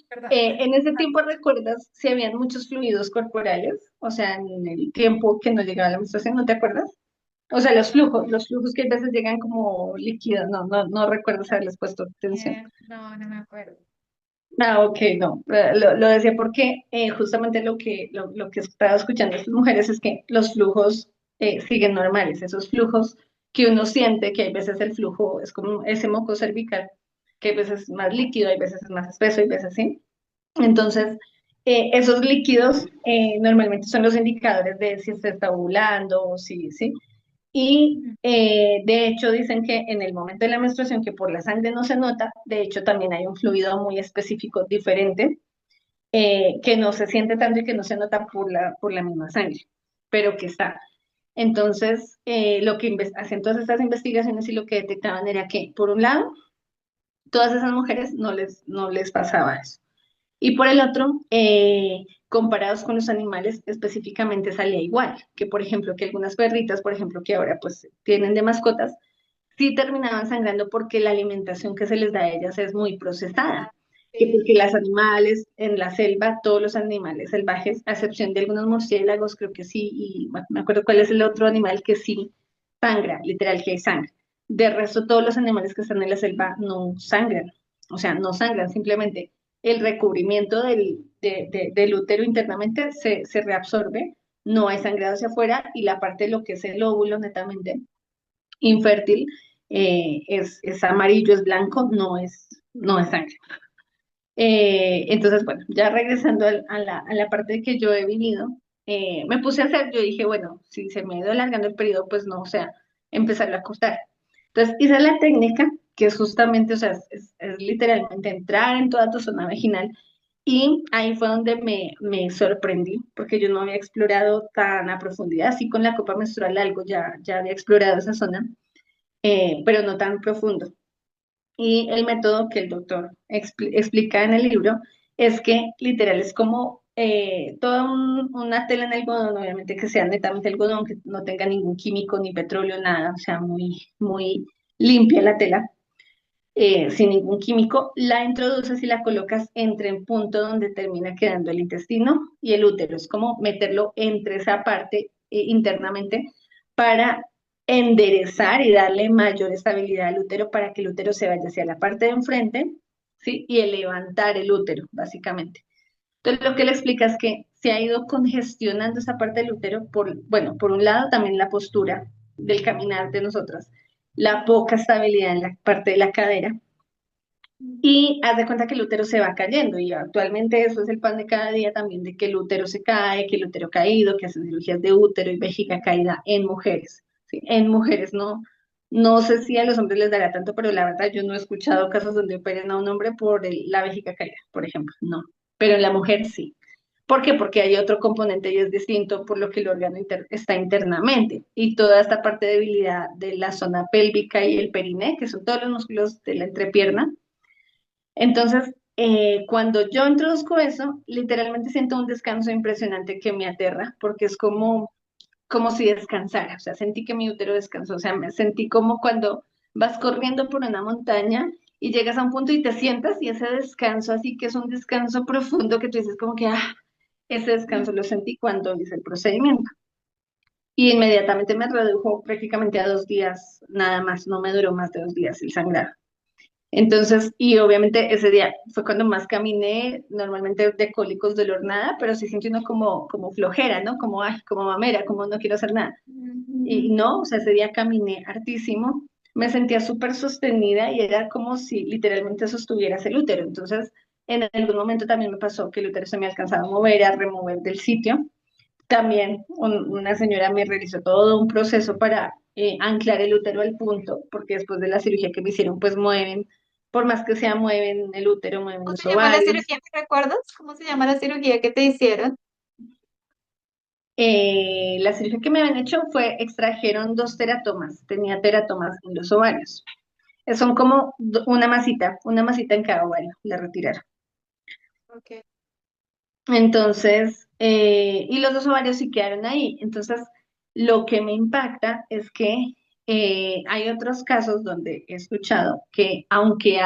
Perdón. En ese tiempo, ¿recuerdas si habían muchos fluidos corporales? O sea, en el tiempo que no llegaba la menstruación, ¿no te acuerdas? O sea, los flujos que a veces llegan como líquidos, no recuerdas haberles puesto atención. No, no me acuerdo. Ah, ok, no. Lo decía porque justamente lo que estaba escuchando de estas mujeres es que los flujos siguen normales, esos flujos que uno siente, que hay veces el flujo es como ese moco cervical, que hay veces es más líquido, hay veces es más espeso, hay veces sí. Entonces, esos líquidos normalmente son los indicadores de si se está ovulando o si, ¿sí? Y Ujú. de hecho dicen que en el momento de la menstruación, que por la sangre no se nota, de hecho también hay un fluido muy específico diferente que no se siente tanto y que no se nota por la misma sangre, pero que está. Entonces, lo que hacen todas estas investigaciones y lo que detectaban era que, por un lado, todas esas mujeres no les pasaba eso. Y por el otro, comparados con los animales, específicamente salía igual, que por ejemplo, que algunas perritas, por ejemplo, que ahora pues tienen de mascotas, sí terminaban sangrando porque la alimentación que se les da a ellas es muy procesada. Ah, Que sí, porque los animales en la selva, todos los animales salvajes, a excepción de algunos murciélagos, creo que sí, y bueno, me acuerdo cuál es el otro animal que sí sangra, literal que hay sangre. De resto, todos los animales que están en la selva no sangran, o sea, no sangran, simplemente el recubrimiento del útero internamente se reabsorbe, no hay sangrado hacia afuera y la parte de lo que es el óvulo netamente infértil, es amarillo, es blanco, no es sangre. Entonces, bueno, ya regresando a la parte de que yo he vivido, me puse a hacer, yo dije, bueno, si se me ha ido alargando el periodo, pues no, o sea, empezarlo a acostar. Entonces, hice la técnica, que es justamente, o sea, es literalmente entrar en toda tu zona vaginal, y ahí fue donde me sorprendí, porque yo no había explorado tan a profundidad, así con la copa menstrual algo, ya había explorado esa zona, pero no tan profundo. Y el método que el doctor explica en el libro es que literal es como toda una tela en algodón, obviamente que sea netamente algodón, que no tenga ningún químico ni petróleo, nada, o sea, muy, muy limpia la tela, sin ningún químico, la introduces y la colocas entre el punto donde termina quedando el intestino y el útero. Es como meterlo entre esa parte internamente para enderezar y darle mayor estabilidad al útero para que el útero se vaya hacia la parte de enfrente, ¿sí? Y el levantar el útero, básicamente. Entonces, lo que le explica es que se ha ido congestionando esa parte del útero bueno, por un lado también la postura del caminar de nosotras, la poca estabilidad en la parte de la cadera, y haz de cuenta que el útero se va cayendo y actualmente eso es el pan de cada día también, de que el útero se cae, que el útero caído, que hacen cirugías de útero y vejiga caída en mujeres, ¿sí? En mujeres no sé si a los hombres les dará tanto, pero la verdad yo no he escuchado casos donde operen a un hombre por la vejiga caída, por ejemplo, no, pero en la mujer sí. ¿Por qué? Porque hay otro componente y es distinto por lo que el órgano está internamente. Y toda esta parte de debilidad de la zona pélvica y el periné, que son todos los músculos de la entrepierna. Entonces, cuando yo introduzco eso, literalmente siento un descanso impresionante que me aterra, porque es como si descansara, o sea, sentí que mi útero descansó, o sea, me sentí como cuando vas corriendo por una montaña y llegas a un punto y te sientas y ese descanso, así que es un descanso profundo que tú dices como que, ese descanso lo sentí cuando hice el procedimiento. Y inmediatamente me redujo prácticamente a 2 días, nada más, no me duró más de 2 días el sangrado. Entonces, y obviamente ese día fue cuando más caminé, normalmente de cólicos, dolor, nada, pero sí sentí uno como flojera, ¿no? Como, ay, como mamera, como no quiero hacer nada. Y no, o sea, ese día caminé hartísimo, me sentía súper sostenida y era como si literalmente sostuvieras el útero. Entonces, en algún momento también me pasó que el útero se me alcanzaba a mover, a remover del sitio. También una señora me realizó todo un proceso para anclar el útero al punto, porque después de la cirugía que me hicieron, pues mueven, por más que sea, mueven el útero, mueven ¿Cómo los se llama la ovarios. cirugía? ¿Me recuerdas? ¿Cómo se llama la cirugía que te hicieron? La cirugía que me habían hecho fue, extrajeron 2 teratomas, tenía teratomas en los ovarios. Son como una masita en cada ovario, la retiraron. Okay. Entonces, y los 2 ovarios sí quedaron ahí. Entonces, lo que me impacta es que hay otros casos donde he escuchado que aunque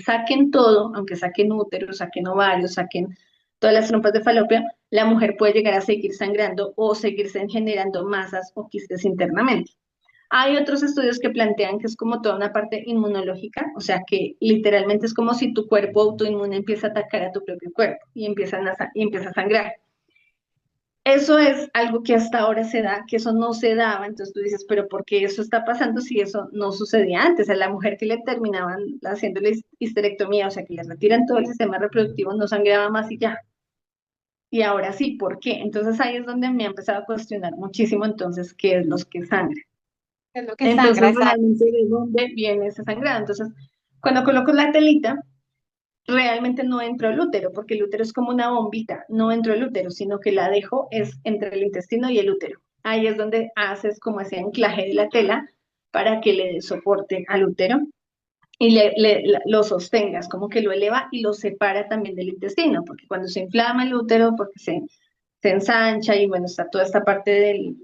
saquen todo, aunque saquen útero, saquen ovarios, saquen todas las trompas de falopio, la mujer puede llegar a seguir sangrando o seguirse generando masas o quistes internamente. Hay otros estudios que plantean que es como toda una parte inmunológica, o sea que literalmente es como si tu cuerpo autoinmune empieza a atacar a tu propio cuerpo y empieza a sangrar. Eso es algo que hasta ahora se da, que eso no se daba, entonces tú dices, pero ¿por qué eso está pasando si eso no sucedía antes? A la mujer que le terminaban haciéndole histerectomía, o sea que le retiran todo el sistema reproductivo, no sangraba más y ya. Y ahora sí, ¿por qué? Entonces ahí es donde me ha empezado a cuestionar muchísimo entonces qué es lo que sangra. Es lo que sangra, Entonces, exacto. realmente, ¿de dónde viene esa sangrado? Entonces, cuando coloco la telita, realmente no entro el útero, porque el útero es como una bombita, no entro el útero, sino que la dejo es entre el intestino y el útero. Ahí es donde haces como ese anclaje de la tela para que le dé soporte al útero y lo sostengas, como que lo eleva y lo separa también del intestino, porque cuando se inflama el útero, porque se ensancha y bueno, está toda esta parte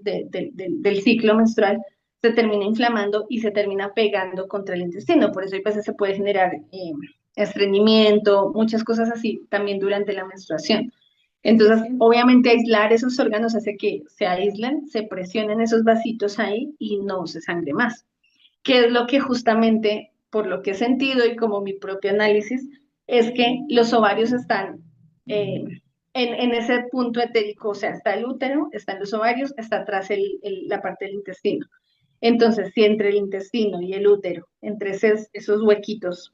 del ciclo menstrual, se termina inflamando y se termina pegando contra el intestino. Por eso a veces se puede generar estreñimiento, muchas cosas así también durante la menstruación. Sí, sí, Entonces, sí. obviamente aislar esos órganos hace que se aíslen, se presionen esos vasitos ahí y no se sangre más, que es lo que justamente, por lo que he sentido y como mi propio análisis, es que los ovarios están en ese punto etérico, o sea, está el útero, están los ovarios, está atrás la parte del intestino. Entonces, si entre el intestino y el útero, entre esos huequitos,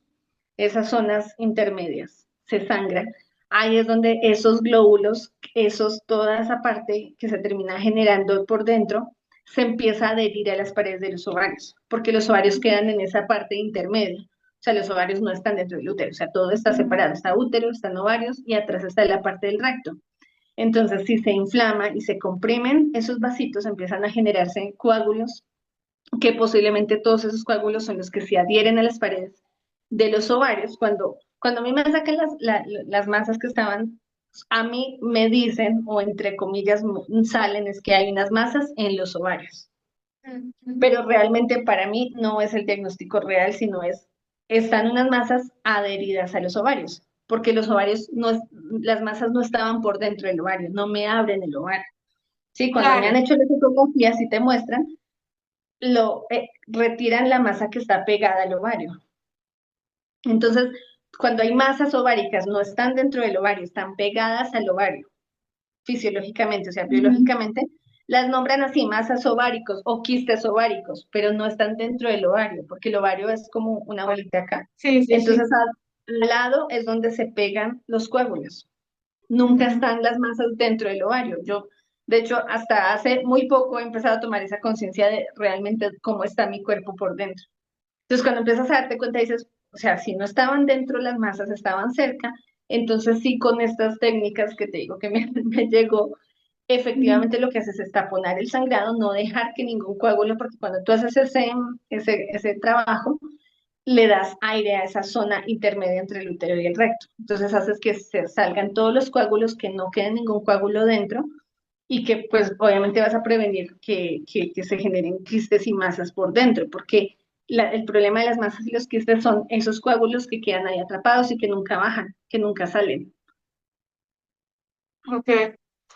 esas zonas intermedias, se sangra, ahí es donde esos glóbulos, toda esa parte que se termina generando por dentro, se empieza a adherir a las paredes de los ovarios, porque los ovarios quedan en esa parte intermedia. O sea, los ovarios no están dentro del útero, o sea, todo está separado, está útero, están ovarios y atrás está la parte del recto. Entonces, si se inflama y se comprimen esos vasitos, empiezan a generarse coágulos, que posiblemente todos esos coágulos son los que se adhieren a las paredes de los ovarios. Cuando a mí me sacan las masas que estaban, a mí me dicen, o entre comillas salen, es que hay unas masas en los ovarios. Ujú. Pero realmente para mí no es el diagnóstico real, sino están unas masas adheridas a los ovarios, porque los ovarios no, las masas no estaban por dentro del ovario, no me abren el ovario. Sí, cuando me han Claro, hecho las ecografías y te muestran, retiran la masa que está pegada al ovario. Entonces, cuando hay masas ováricas, no están dentro del ovario, están pegadas al ovario, fisiológicamente, o sea, ujú. biológicamente, las nombran así, masas ováricos o quistes ováricos, pero no están dentro del ovario, porque el ovario es como una bolita acá. Sí, sí, Entonces, sí. al lado es donde se pegan los coágulos. Nunca Ujú. están las masas dentro del ovario. Yo, de hecho, hasta hace muy poco he empezado a tomar esa conciencia de realmente cómo está mi cuerpo por dentro. Entonces, cuando empiezas a darte cuenta, dices, o sea, si no estaban dentro las masas, estaban cerca, entonces sí, con estas técnicas que te digo que me, me llegó, Ujú. efectivamente lo que haces es taponar el sangrado, no dejar que ningún coágulo, porque cuando tú haces ese trabajo, le das aire a esa zona intermedia entre el útero y el recto. Entonces haces que se salgan todos los coágulos, que no quede ningún coágulo dentro y que pues obviamente vas a prevenir que se generen quistes y masas por dentro, porque el problema de las masas y los quistes son esos coágulos que quedan ahí atrapados y que nunca bajan, que nunca salen. Ok,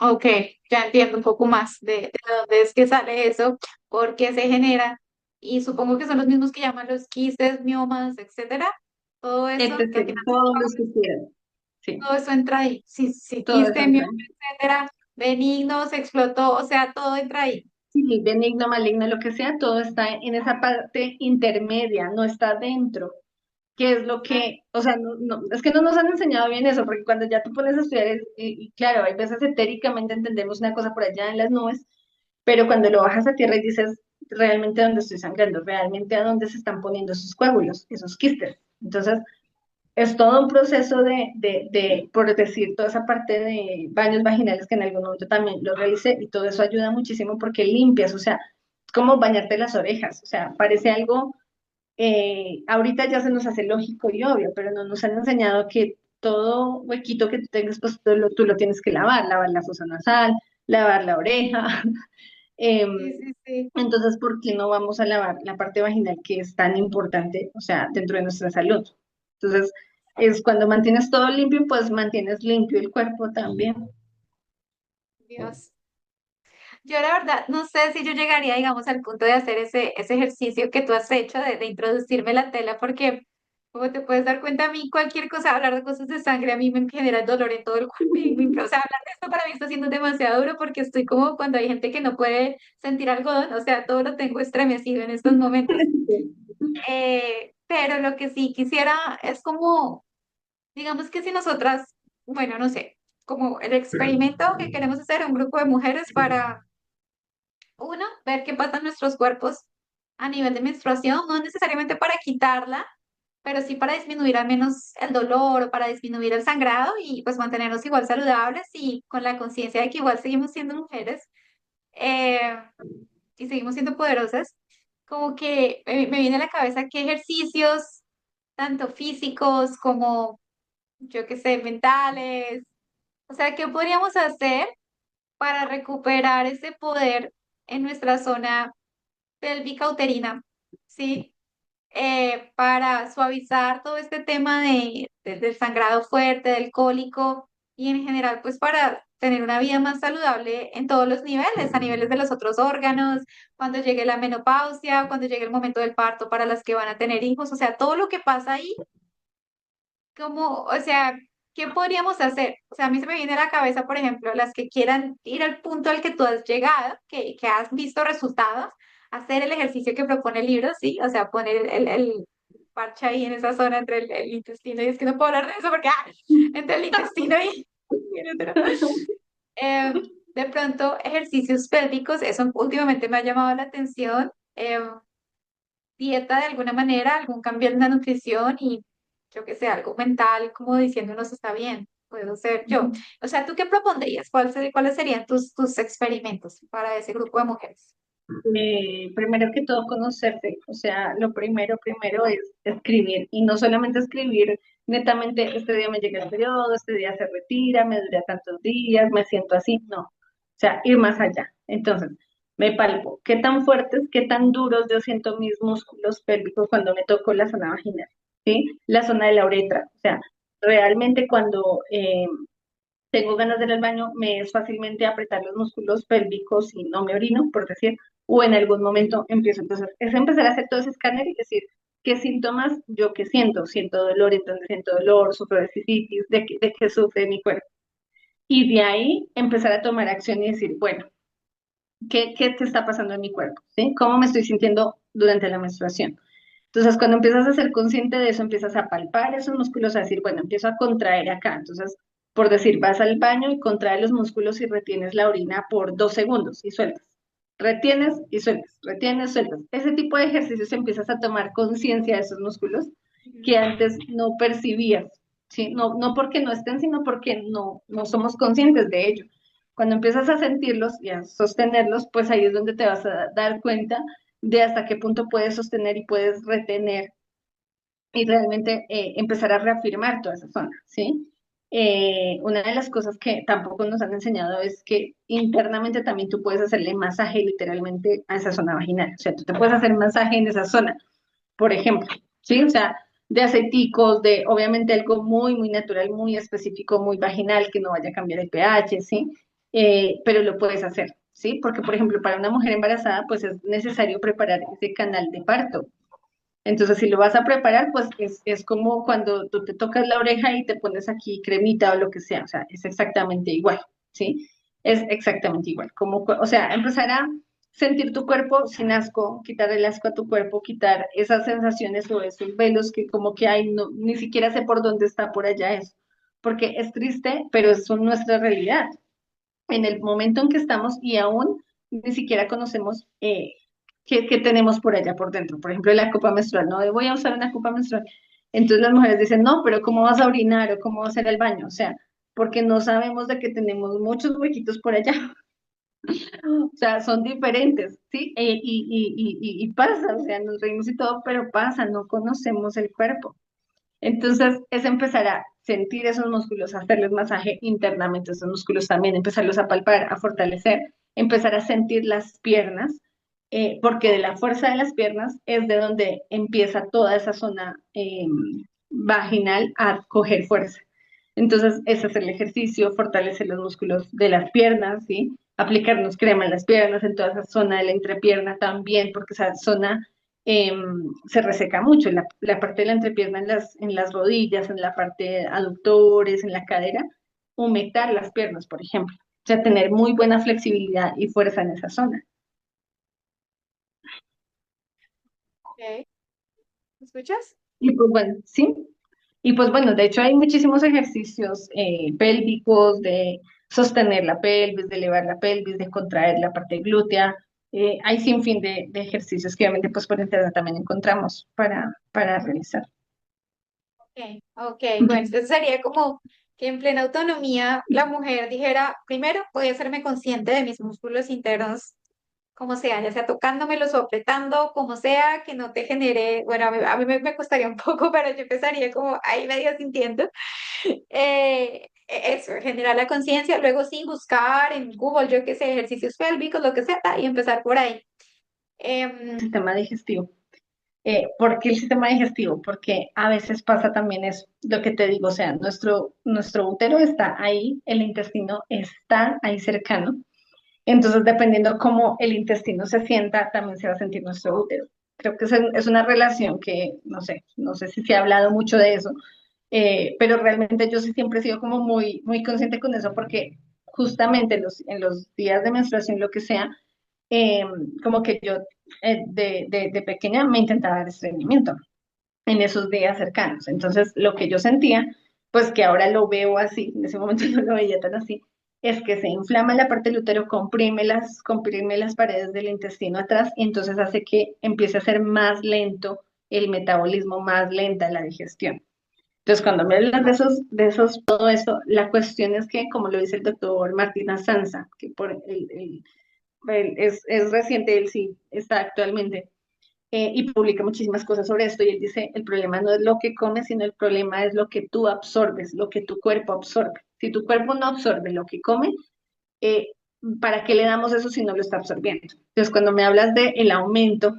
ok, ya entiendo un poco más de dónde es que sale eso, por qué se genera, y supongo que son los mismos que llaman los quistes, miomas, etcétera. Todo eso, que al Etc. final Todos los que quieran. Sí, todo eso entra ahí. Si todo eso quiste, mioma, entra ahí. etcétera, benigno, se explotó, o sea, todo entra ahí. Sí, benigno, maligno, lo que sea, todo está en esa parte intermedia, no está dentro. Que es lo Ah, que, o sea, es que no nos han enseñado bien eso, porque cuando ya tú pones a estudiar, y claro, hay veces etéricamente entendemos una cosa por allá en las nubes, pero cuando lo bajas a tierra y dices realmente a dónde estoy sangrando, realmente a dónde se están poniendo esos coágulos, esos quistes. Entonces, es todo un proceso por decir, toda esa parte de baños vaginales que en algún momento también lo realicé y todo eso ayuda muchísimo porque limpias, o sea, es como bañarte las orejas, o sea, parece algo ahorita ya se nos hace lógico y obvio, pero no nos han enseñado que todo huequito que tú tengas, pues tú lo tienes que lavar la fosa nasal, lavar la oreja. sí, Em, sí, sí. entonces, ¿por qué no vamos a lavar la parte vaginal que es tan importante, o sea, dentro de nuestra salud? Entonces, es cuando mantienes todo limpio, pues mantienes limpio el cuerpo también. Dios. Yo la verdad no sé si yo llegaría, digamos, al punto de hacer ese ejercicio que tú has hecho de introducirme la tela, porque como te puedes dar cuenta, a mí cualquier cosa, hablar de cosas de sangre, a mí me genera dolor en todo el cuerpo. O sea, hablar de esto para mí está siendo demasiado duro porque estoy como cuando hay gente que no puede sentir algodón, o sea, todo lo tengo estremecido en estos momentos. Pero lo que sí quisiera es como, digamos que si nosotras, bueno, no sé, como el experimento que queremos hacer un grupo de mujeres para uno, ver qué pasa en nuestros cuerpos a nivel de menstruación, no necesariamente para quitarla, pero sí para disminuir al menos el dolor o para disminuir el sangrado y pues mantenernos igual saludables y con la conciencia de que igual seguimos siendo mujeres eh, y seguimos siendo poderosas. Como que me viene a la cabeza qué ejercicios, tanto físicos como, yo qué sé, mentales, o sea, ¿qué podríamos hacer para recuperar ese poder en nuestra zona pélvica uterina, ¿sí? Para suavizar todo este tema del sangrado fuerte, del cólico y en general, pues para tener una vida más saludable en todos los niveles, a niveles de los otros órganos, cuando llegue la menopausia, cuando llegue el momento del parto para las que van a tener hijos, o sea, todo lo que pasa ahí, como, o sea, ¿qué podríamos hacer? O sea, a mí se me viene a la cabeza, por ejemplo, las que quieran ir al punto al que tú has llegado, que has visto resultados. hacer el ejercicio que propone el libro, ¿sí? O sea, poner el parche ahí en esa zona entre el intestino, y es que no puedo hablar de eso porque entre el intestino y el útero. De pronto, ejercicios pélvicos, eso últimamente me ha llamado la atención. Dieta de alguna manera, algún cambio en la nutrición y yo qué sé, algo mental, como diciéndonos está bien, puedo ser yo. O sea, ¿tú qué propondrías? ¿Cuáles serían tus experimentos para ese grupo de mujeres? Primero que todo, conocerte. O sea, lo primero es escribir. Y no solamente escribir netamente, este día me llega el periodo, este día se retira, me dura tantos días, me siento así. No. O sea, ir más allá. Entonces, me palpo. ¿Qué tan fuertes, qué tan duros yo siento mis músculos pélvicos cuando me toco la zona vaginal? ¿Sí? La zona de la uretra. O sea, realmente cuando tengo ganas de ir al baño, me es fácilmente apretar los músculos pélvicos y no me orino, por decir, o en algún momento empiezo. Entonces, es empezar a hacer todo ese escáner y decir, ¿qué síntomas yo que siento? Siento dolor, entonces siento dolor, sufro de cistitis, de qué sufre mi cuerpo. Y de ahí empezar a tomar acción y decir, bueno, ¿qué está pasando en mi cuerpo? ¿Sí? ¿Cómo me estoy sintiendo durante la menstruación? Entonces, cuando empiezas a ser consciente de eso, empiezas a palpar esos músculos, a decir, bueno, empiezo a contraer acá. Entonces, por decir, vas al baño y contraes los músculos y retienes la orina por 2 segundos y sueltas. Retienes y sueltas, retienes, sueltas. Ese tipo de ejercicios empiezas a tomar conciencia de esos músculos que Ujú. antes no percibías, ¿sí? No, no porque no estén, sino porque no somos conscientes de ello. Cuando empiezas a sentirlos y a sostenerlos, pues ahí es donde te vas a dar cuenta de hasta qué punto puedes sostener y puedes retener y realmente empezar a reafirmar toda esa zona, ¿sí? Una de las cosas que tampoco nos han enseñado es que internamente también tú puedes hacerle masaje literalmente a esa zona vaginal, o sea, tú te puedes hacer masaje en esa zona, por ejemplo, ¿sí? O sea, de aceiticos, de obviamente algo muy natural, muy específico, muy vaginal, que no vaya a cambiar el pH, ¿sí? Pero lo puedes hacer, ¿sí? Porque, por ejemplo, para una mujer embarazada, pues es necesario preparar ese canal de parto. Entonces, si lo vas a preparar, pues es como cuando tú te tocas la oreja y te pones aquí cremita o lo que sea, o sea, es exactamente igual, ¿sí? Es exactamente igual. Como, o sea, empezar a sentir tu cuerpo sin asco, quitar el asco a tu cuerpo, quitar esas sensaciones o esos velos que como que hay, no, ni siquiera sé por dónde está por allá eso, porque es triste, pero es nuestra realidad. En el momento en que estamos y aún ni siquiera conocemos qué tenemos por allá por dentro. Por ejemplo, la copa menstrual, no voy a usar una copa menstrual. Entonces las mujeres dicen, no, pero ¿cómo vas a orinar o cómo vas a ir al baño? O sea, porque no sabemos de que tenemos muchos huequitos por allá. O sea, son diferentes, ¿sí? Y pasa, o sea, nos reímos y todo, pero pasa, no conocemos el cuerpo. Entonces, es empezar a sentir esos músculos, a hacerles masaje internamente, esos músculos también, empezarlos a palpar, a fortalecer, empezar a sentir las piernas, porque de la fuerza de las piernas es de donde empieza toda esa zona vaginal a coger fuerza. Entonces, ese es el ejercicio, fortalecer los músculos de las piernas, ¿sí? Aplicarnos crema en las piernas, en toda esa zona de la entrepierna también, porque esa zona se reseca mucho, la parte de la entrepierna en las rodillas, en la parte aductores, en la cadera, humectar las piernas, por ejemplo. O sea, tener muy buena flexibilidad y fuerza en esa zona. Ok. ¿Me escuchas? Y pues bueno, sí. Y pues bueno, de hecho hay muchísimos ejercicios pélvicos de sostener la pelvis, de elevar la pelvis, de contraer la parte glútea. Hay sin fin de ejercicios que obviamente pues por internet también encontramos para realizar. Ok, ok, bueno, entonces sería como que en plena autonomía la mujer dijera, primero voy a hacerme consciente de mis músculos internos, como sea, ya sea tocándomelos o apretando, como sea, que no te genere, bueno, a mí me costaría un poco, pero yo empezaría como ahí medio sintiendo. Eso, generar la conciencia, luego sí buscar en Google, yo qué sé, ejercicios pélvicos, lo que sea, y empezar por ahí. Em, Sistema digestivo. ¿Por qué el sistema digestivo? Porque a veces pasa también es lo que te digo, o sea, nuestro útero está ahí, el intestino está ahí cercano, entonces dependiendo cómo el intestino se sienta, también se va a sentir nuestro útero. Creo que es una relación que, no sé si se ha hablado mucho de eso, pero realmente yo sí siempre he sido como muy consciente con eso porque justamente en los días de menstruación, lo que sea, eh, como que yo de pequeña me intentaba dar estreñimiento en esos días cercanos. Entonces, lo que yo sentía, pues que ahora lo veo así, en ese momento no lo veía tan así, es que se inflama la parte del útero, comprime las paredes del intestino atrás y entonces hace que empiece a ser más lento el metabolismo, más lenta la digestión. Entonces, cuando me hablas todo eso, la cuestión es que, como lo dice el doctor Martina Sanza, que es reciente, él sí está actualmente, y publica muchísimas cosas sobre esto, y él dice, el problema no es lo que comes, sino el problema es lo que tú absorbes, lo que tu cuerpo absorbe. Si tu cuerpo no absorbe lo que come, eh, ¿para qué le damos eso si no lo está absorbiendo? Entonces, cuando me hablas de el aumento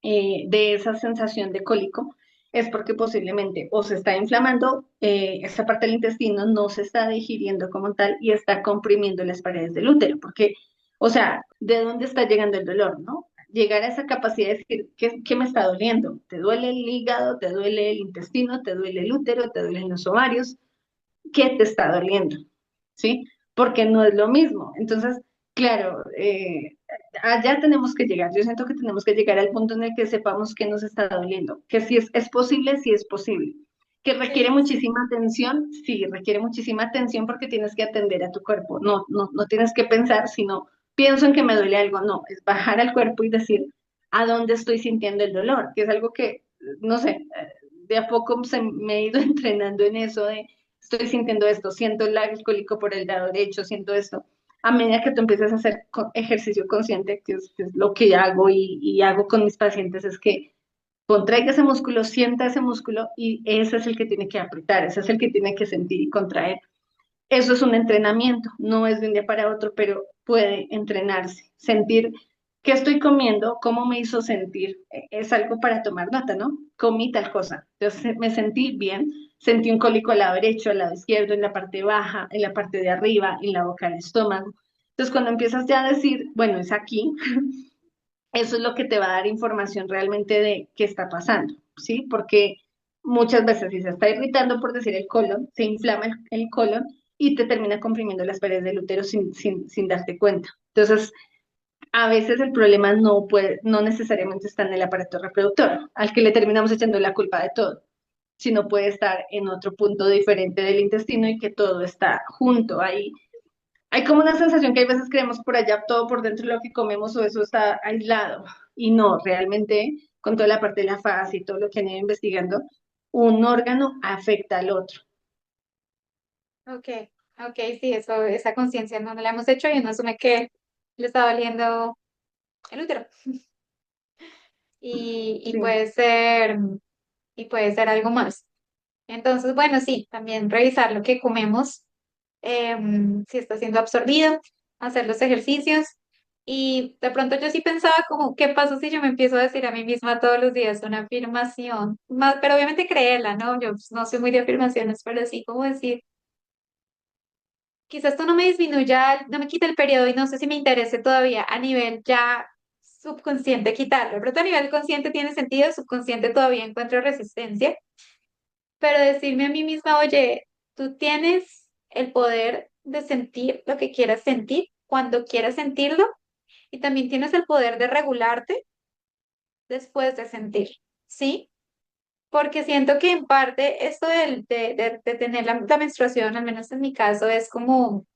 de esa sensación de cólico, es porque posiblemente o se está inflamando esa parte del intestino, no se está digiriendo como tal y está comprimiendo las paredes del útero, porque, o sea, ¿de dónde está llegando el dolor, no? Llegar a esa capacidad de decir, ¿qué me está doliendo? ¿Te duele el hígado? ¿Te duele el intestino? ¿Te duele el útero? ¿Te duelen los ovarios? ¿Qué te está doliendo? ¿Sí? Porque no es lo mismo. Entonces, claro, allá tenemos que llegar. Yo siento que tenemos que llegar al punto en el que sepamos qué nos está doliendo, que si es posible, si es posible. Que requiere Sí, muchísima atención, sí, requiere muchísima atención porque tienes que atender a tu cuerpo. No tienes que pensar, sino pienso en que me duele algo. No, es bajar al cuerpo y decir a dónde estoy sintiendo el dolor, que es algo que, no sé, de a poco me he ido entrenando en eso de estoy sintiendo esto, siento el alcohólico por el lado derecho, siento esto. A medida que tú empiezas a hacer ejercicio consciente, que es lo que hago y hago con mis pacientes, es que contraiga ese músculo, sienta ese músculo y ese es el que tiene que apretar, ese es el que tiene que sentir y contraer. Eso es un entrenamiento, no es de un día para otro, pero puede entrenarse. Sentir qué estoy comiendo, cómo me hizo sentir, es algo para tomar nota, ¿no? Comí tal cosa, entonces me sentí bien, sentí un cólico al lado derecho, al lado izquierdo, en la parte baja, en la parte de arriba, en la boca del estómago. Entonces cuando empiezas ya a decir, bueno, es aquí, eso es lo que te va a dar información realmente de qué está pasando, ¿sí? Porque muchas veces si se está irritando, por decir el colon, se inflama el colon y te termina comprimiendo las paredes del útero sin darte cuenta. Entonces, a veces el problema no necesariamente está en el aparato reproductor, al que le terminamos echando la culpa de todo, sino puede estar en otro punto diferente del intestino y que todo está junto ahí. Hay como una sensación que hay veces creemos por allá todo por dentro de lo que comemos o eso está aislado. Y no, realmente con toda la parte de la fase y todo lo que han ido investigando, un órgano afecta al otro. ok, ok, sí, eso, esa conciencia no la hemos hecho y uno asume que le está doliendo el útero. Y Sí, y puede ser algo más. Entonces, bueno, sí, también revisar lo que comemos, si está siendo absorbido, hacer los ejercicios. Y de pronto yo sí pensaba como, ¿qué pasa si yo me empiezo a decir a mí misma todos los días una afirmación? Más, pero obviamente creerla, ¿no? Yo pues, no soy muy de afirmaciones, pero sí como decir, quizás esto no me disminuya, no me quite el periodo y no sé si me interese todavía a nivel ya subconsciente quitarlo. Pero a nivel consciente tiene sentido, subconsciente todavía encuentro resistencia. Pero decirme a mí misma, oye, tú tienes el poder de sentir lo que quieras sentir cuando quieras sentirlo y también tienes el poder de regularte después de sentir, ¿sí? Porque siento que en parte esto de tener la menstruación, al menos en mi caso, es como,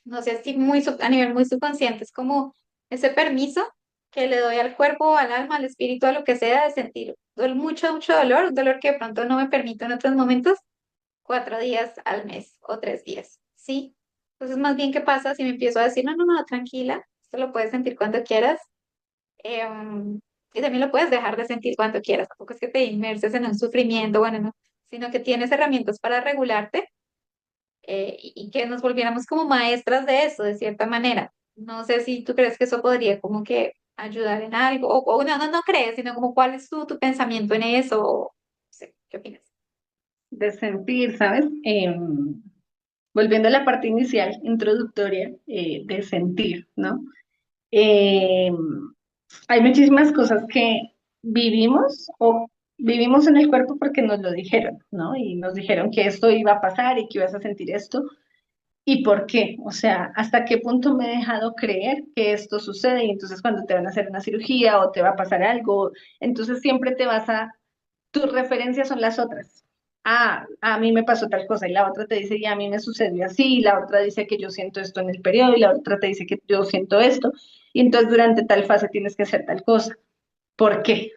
no sé si a nivel muy subconsciente, es como ese permiso que le doy al cuerpo, al alma, al espíritu, a lo que sea, de sentir mucho dolor, un dolor que de pronto no me permito en otros momentos 4 días al mes o 3 días, ¿sí? Entonces, más bien, ¿qué pasa si me empiezo a decir, no, no, no, tranquila, esto lo puedes sentir cuando quieras, y también lo puedes dejar de sentir cuando quieras, tampoco es que te inmerses en un sufrimiento, bueno, no, sino que tienes herramientas para regularte, y que nos volviéramos como maestras de eso, de cierta manera. No sé si tú crees que eso podría como que ayudar en algo, o no crees, sino como cuál es tu pensamiento en eso, o, no sé, ¿qué opinas? de sentir, ¿sabes? Volviendo a la parte inicial, introductoria, de sentir, ¿no? Eh, Hay muchísimas cosas que vivimos o vivimos en el cuerpo porque nos lo dijeron, ¿no? Y nos dijeron que esto iba a pasar y que ibas a sentir esto. ¿Y por qué? O sea, ¿hasta qué punto me he dejado creer que esto sucede? Y entonces cuando te van a hacer una cirugía o te va a pasar algo, entonces siempre te vas a, tus referencias son las otras. Ah, a mí me pasó tal cosa y la otra te dice, y a mí me sucedió así, y la otra dice que yo siento esto en el periodo y la otra te dice que yo siento esto, y entonces durante tal fase tienes que hacer tal cosa. ¿Por qué?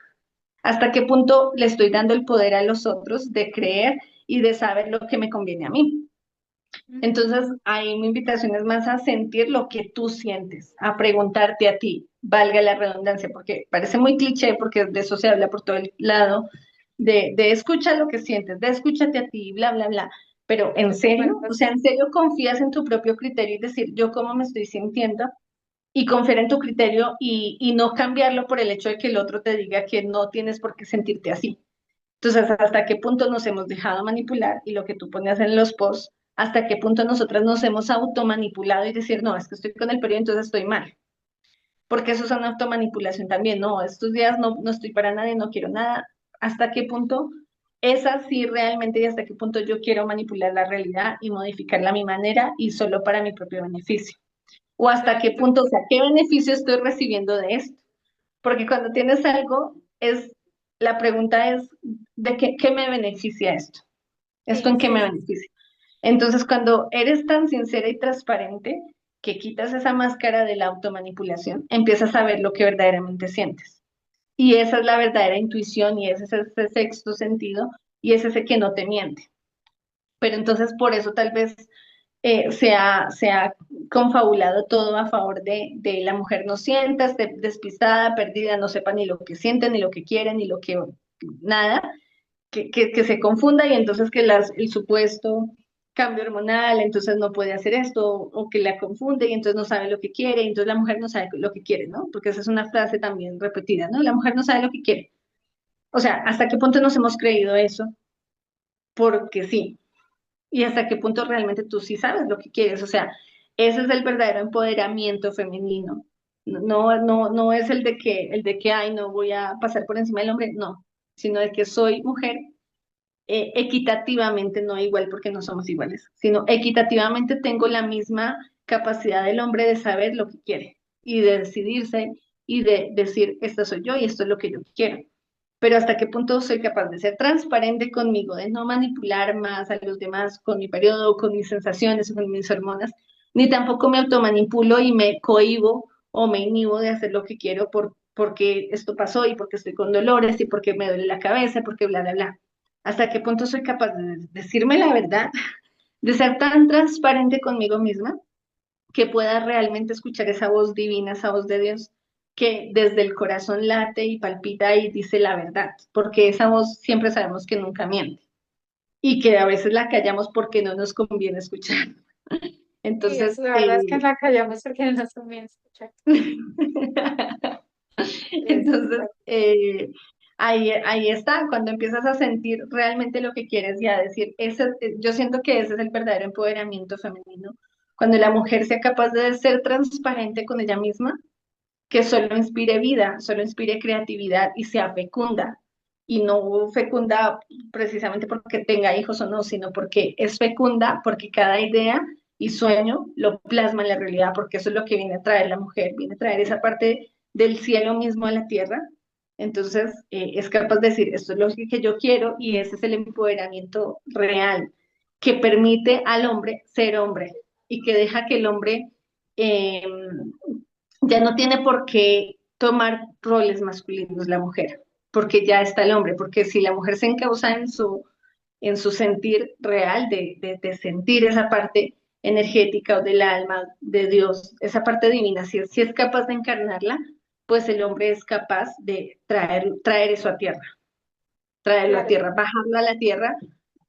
¿Hasta qué punto le estoy dando el poder a los otros de creer y de saber lo que me conviene a mí? Entonces, ahí mi invitación es más a sentir lo que tú sientes, a preguntarte a ti, valga la redundancia, porque parece muy cliché, porque de eso se habla por todo el lado, de escucha lo que sientes, de escúchate a ti, bla, bla, bla. Pero ¿en Por serio? supuesto, O sea, ¿en serio confías en tu propio criterio y decir yo cómo me estoy sintiendo y confiar en tu criterio y no cambiarlo por el hecho de que el otro te diga que no tienes por qué sentirte así? Entonces, ¿hasta qué punto nos hemos dejado manipular? Y lo que tú ponías en los posts, ¿hasta qué punto nosotras nos hemos automanipulado y decir, no, es que estoy con el periodo, entonces estoy mal? Porque eso es una automanipulación también, no, estos días no estoy para nadie, no quiero nada. ¿Hasta qué punto es así realmente y hasta qué punto yo quiero manipular la realidad y modificarla a mi manera y solo para mi propio beneficio? ¿O hasta qué exacto. punto, o sea, qué beneficio estoy recibiendo de esto? Porque cuando tienes algo, la pregunta es, ¿de qué me beneficia esto? ¿Esto Sí, en qué sí, me sí. beneficia? Entonces, cuando eres tan sincera y transparente que quitas esa máscara de la automanipulación, empiezas a ver lo que verdaderamente sientes. Y esa es la verdadera intuición y ese es ese sexto sentido y es ese que no te miente. Pero entonces por eso tal vez se ha confabulado todo a favor de la mujer no sienta, esté despistada, perdida, no sepa ni lo que siente, ni lo que quiere, ni lo que nada, que se confunda y entonces que el supuesto cambio hormonal, entonces no puede hacer esto, o que la confunde y entonces no sabe lo que quiere, y entonces la mujer no sabe lo que quiere, ¿no? Porque esa es una frase también repetida, ¿no? La mujer no sabe lo que quiere. O sea, ¿hasta qué punto nos hemos creído eso? Porque sí. Y hasta qué punto realmente tú sí sabes lo que quieres. O sea, ese es el verdadero empoderamiento femenino. No es el de que, ay, no voy a pasar por encima del hombre, no, sino de que soy mujer equitativamente, no igual porque no somos iguales, sino equitativamente tengo la misma capacidad del hombre de saber lo que quiere y de decidirse y de decir, esto soy yo y esto es lo que yo quiero. Pero hasta qué punto soy capaz de ser transparente conmigo, de no manipular más a los demás con mi periodo, con mis sensaciones, con mis hormonas, ni tampoco me automanipulo y me cohíbo o me inhibo de hacer lo que quiero porque esto pasó y porque estoy con dolores y porque me duele la cabeza, porque bla, bla, bla. Hasta qué punto soy capaz de decirme la verdad, de ser tan transparente conmigo misma que pueda realmente escuchar esa voz divina, esa voz de Dios que desde el corazón late y palpita y dice la verdad, porque esa voz siempre sabemos que nunca miente y que a veces la callamos porque no nos conviene escuchar. Sí, es, Entonces, la verdad es que la callamos porque no nos conviene escuchar. Sí, es entonces verdad. ahí está, cuando empiezas a sentir realmente lo que quieres y a decir, yo siento que ese es el verdadero empoderamiento femenino, cuando la mujer sea capaz de ser transparente con ella misma, que solo inspire vida, solo inspire creatividad y sea fecunda. Y no fecunda precisamente porque tenga hijos o no, sino porque es fecunda, porque cada idea y sueño lo plasma en la realidad, porque eso es lo que viene a traer la mujer, viene a traer esa parte del cielo mismo a la tierra. Entonces, es capaz de decir, esto es lo que yo quiero y ese es el empoderamiento real que permite al hombre ser hombre y que deja que el hombre eh, ya no tiene por qué tomar roles masculinos la mujer, porque ya está el hombre, porque si la mujer se encausa en su sentir real, de sentir esa parte energética o del alma de Dios, esa parte divina, si es capaz de encarnarla, pues el hombre es capaz de traer eso a tierra, traerlo a Claro. tierra, bajarlo a la tierra,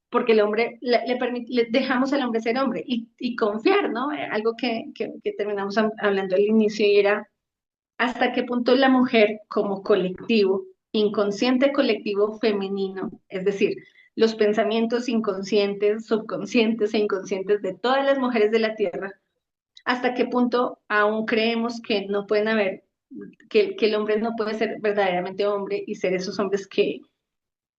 porque el hombre le dejamos al hombre ser hombre y confiar, ¿no? Algo que terminamos hablando al inicio y era hasta qué punto la mujer como colectivo, inconsciente colectivo femenino, es decir, los pensamientos inconscientes, subconscientes e inconscientes de todas las mujeres de la Tierra, hasta qué punto aún creemos que no pueden haber, que el hombre no puede ser verdaderamente hombre y ser esos hombres que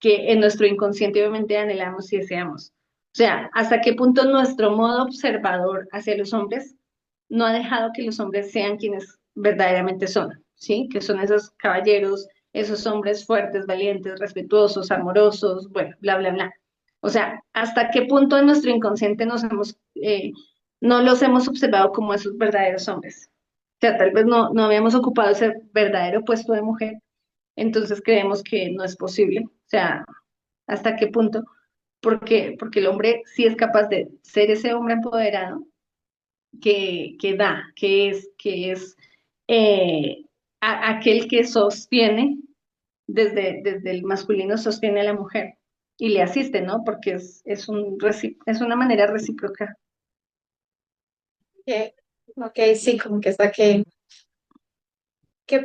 en nuestro inconsciente obviamente anhelamos y deseamos. O sea, hasta qué punto nuestro modo observador hacia los hombres no ha dejado que los hombres sean quienes verdaderamente son, ¿sí? Que son esos caballeros, esos hombres fuertes, valientes, respetuosos, amorosos, bueno, bla, bla, bla. O sea, hasta qué punto en nuestro inconsciente no los hemos observado como esos verdaderos hombres. O sea, tal vez no habíamos ocupado ese verdadero puesto de mujer, entonces creemos que no es posible. O sea, ¿hasta qué punto? Porque el hombre sí es capaz de ser ese hombre empoderado que da, que es eh, aquel que sostiene, desde el masculino sostiene a la mujer y le asiste, ¿no? Porque es una manera recíproca. Ok, ok, sí, como que hasta qué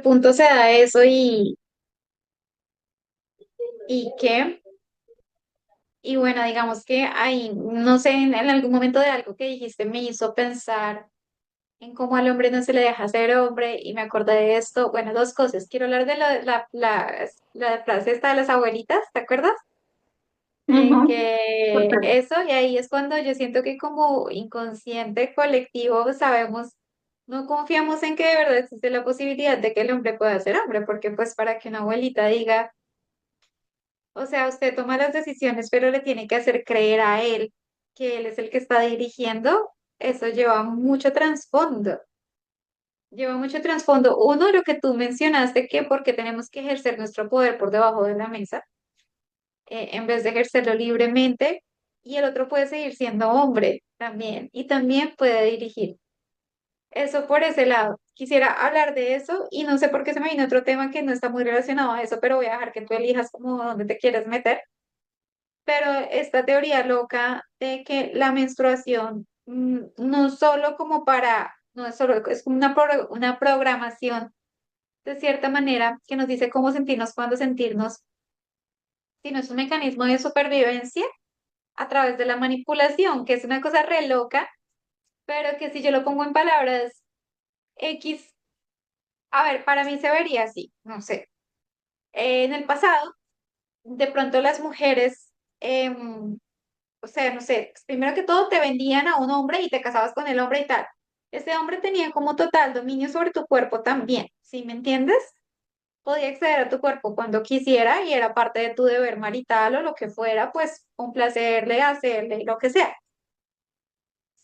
punto se da eso y qué. Y bueno, digamos que ahí, no sé, en algún momento de algo que dijiste me hizo pensar en cómo al hombre no se le deja ser hombre y me acordé de esto. Bueno, dos cosas. Quiero hablar de la frase esta de las abuelitas, ¿te acuerdas? De Ujú. que Total. eso, y ahí es cuando yo siento que como inconsciente colectivo sabemos, no confiamos en que de verdad existe la posibilidad de que el hombre pueda ser hombre, porque pues para que una abuelita diga, o sea, usted toma las decisiones, pero le tiene que hacer creer a él que él es el que está dirigiendo, eso lleva mucho trasfondo. Lleva mucho trasfondo. Uno, lo que tú mencionaste, que porque tenemos que ejercer nuestro poder por debajo de la mesa, en vez de ejercerlo libremente, y el otro puede seguir siendo hombre también, y también puede dirigir. Eso por ese lado. Quisiera hablar de eso y no sé por qué se me vino otro tema que no está muy relacionado a eso, pero voy a dejar que tú elijas como dónde te quieres meter. Pero esta teoría loca de que la menstruación no solo como para, no es solo, es como una programación de cierta manera que nos dice cómo sentirnos, cuándo sentirnos, sino es un mecanismo de supervivencia a través de la manipulación, que es una cosa re loca, pero que si yo lo pongo en palabras X, a ver, para mí se vería así, no sé. En el pasado, de pronto las mujeres, o sea, no sé, primero que todo te vendían a un hombre y te casabas con el hombre y tal. Ese hombre tenía como total dominio sobre tu cuerpo también, ¿sí me entiendes? Podía acceder a tu cuerpo cuando quisiera y era parte de tu deber marital o lo que fuera, pues complacerle, hacerle, lo que sea.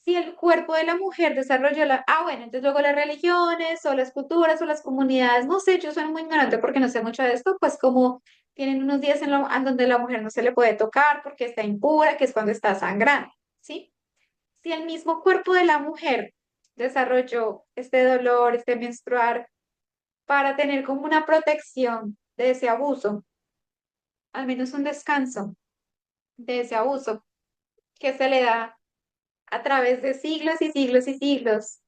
Si el cuerpo de la mujer desarrolló la... Ah, bueno, entonces luego las religiones o las culturas o las comunidades, no sé, yo soy muy ignorante porque no sé mucho de esto, pues como tienen unos días en donde la mujer no se le puede tocar porque está impura, que es cuando está sangrando, ¿sí? Si el mismo cuerpo de la mujer desarrolló este dolor, este menstruar, para tener como una protección de ese abuso, al menos un descanso de ese abuso que se le da a través de siglos y siglos y siglos,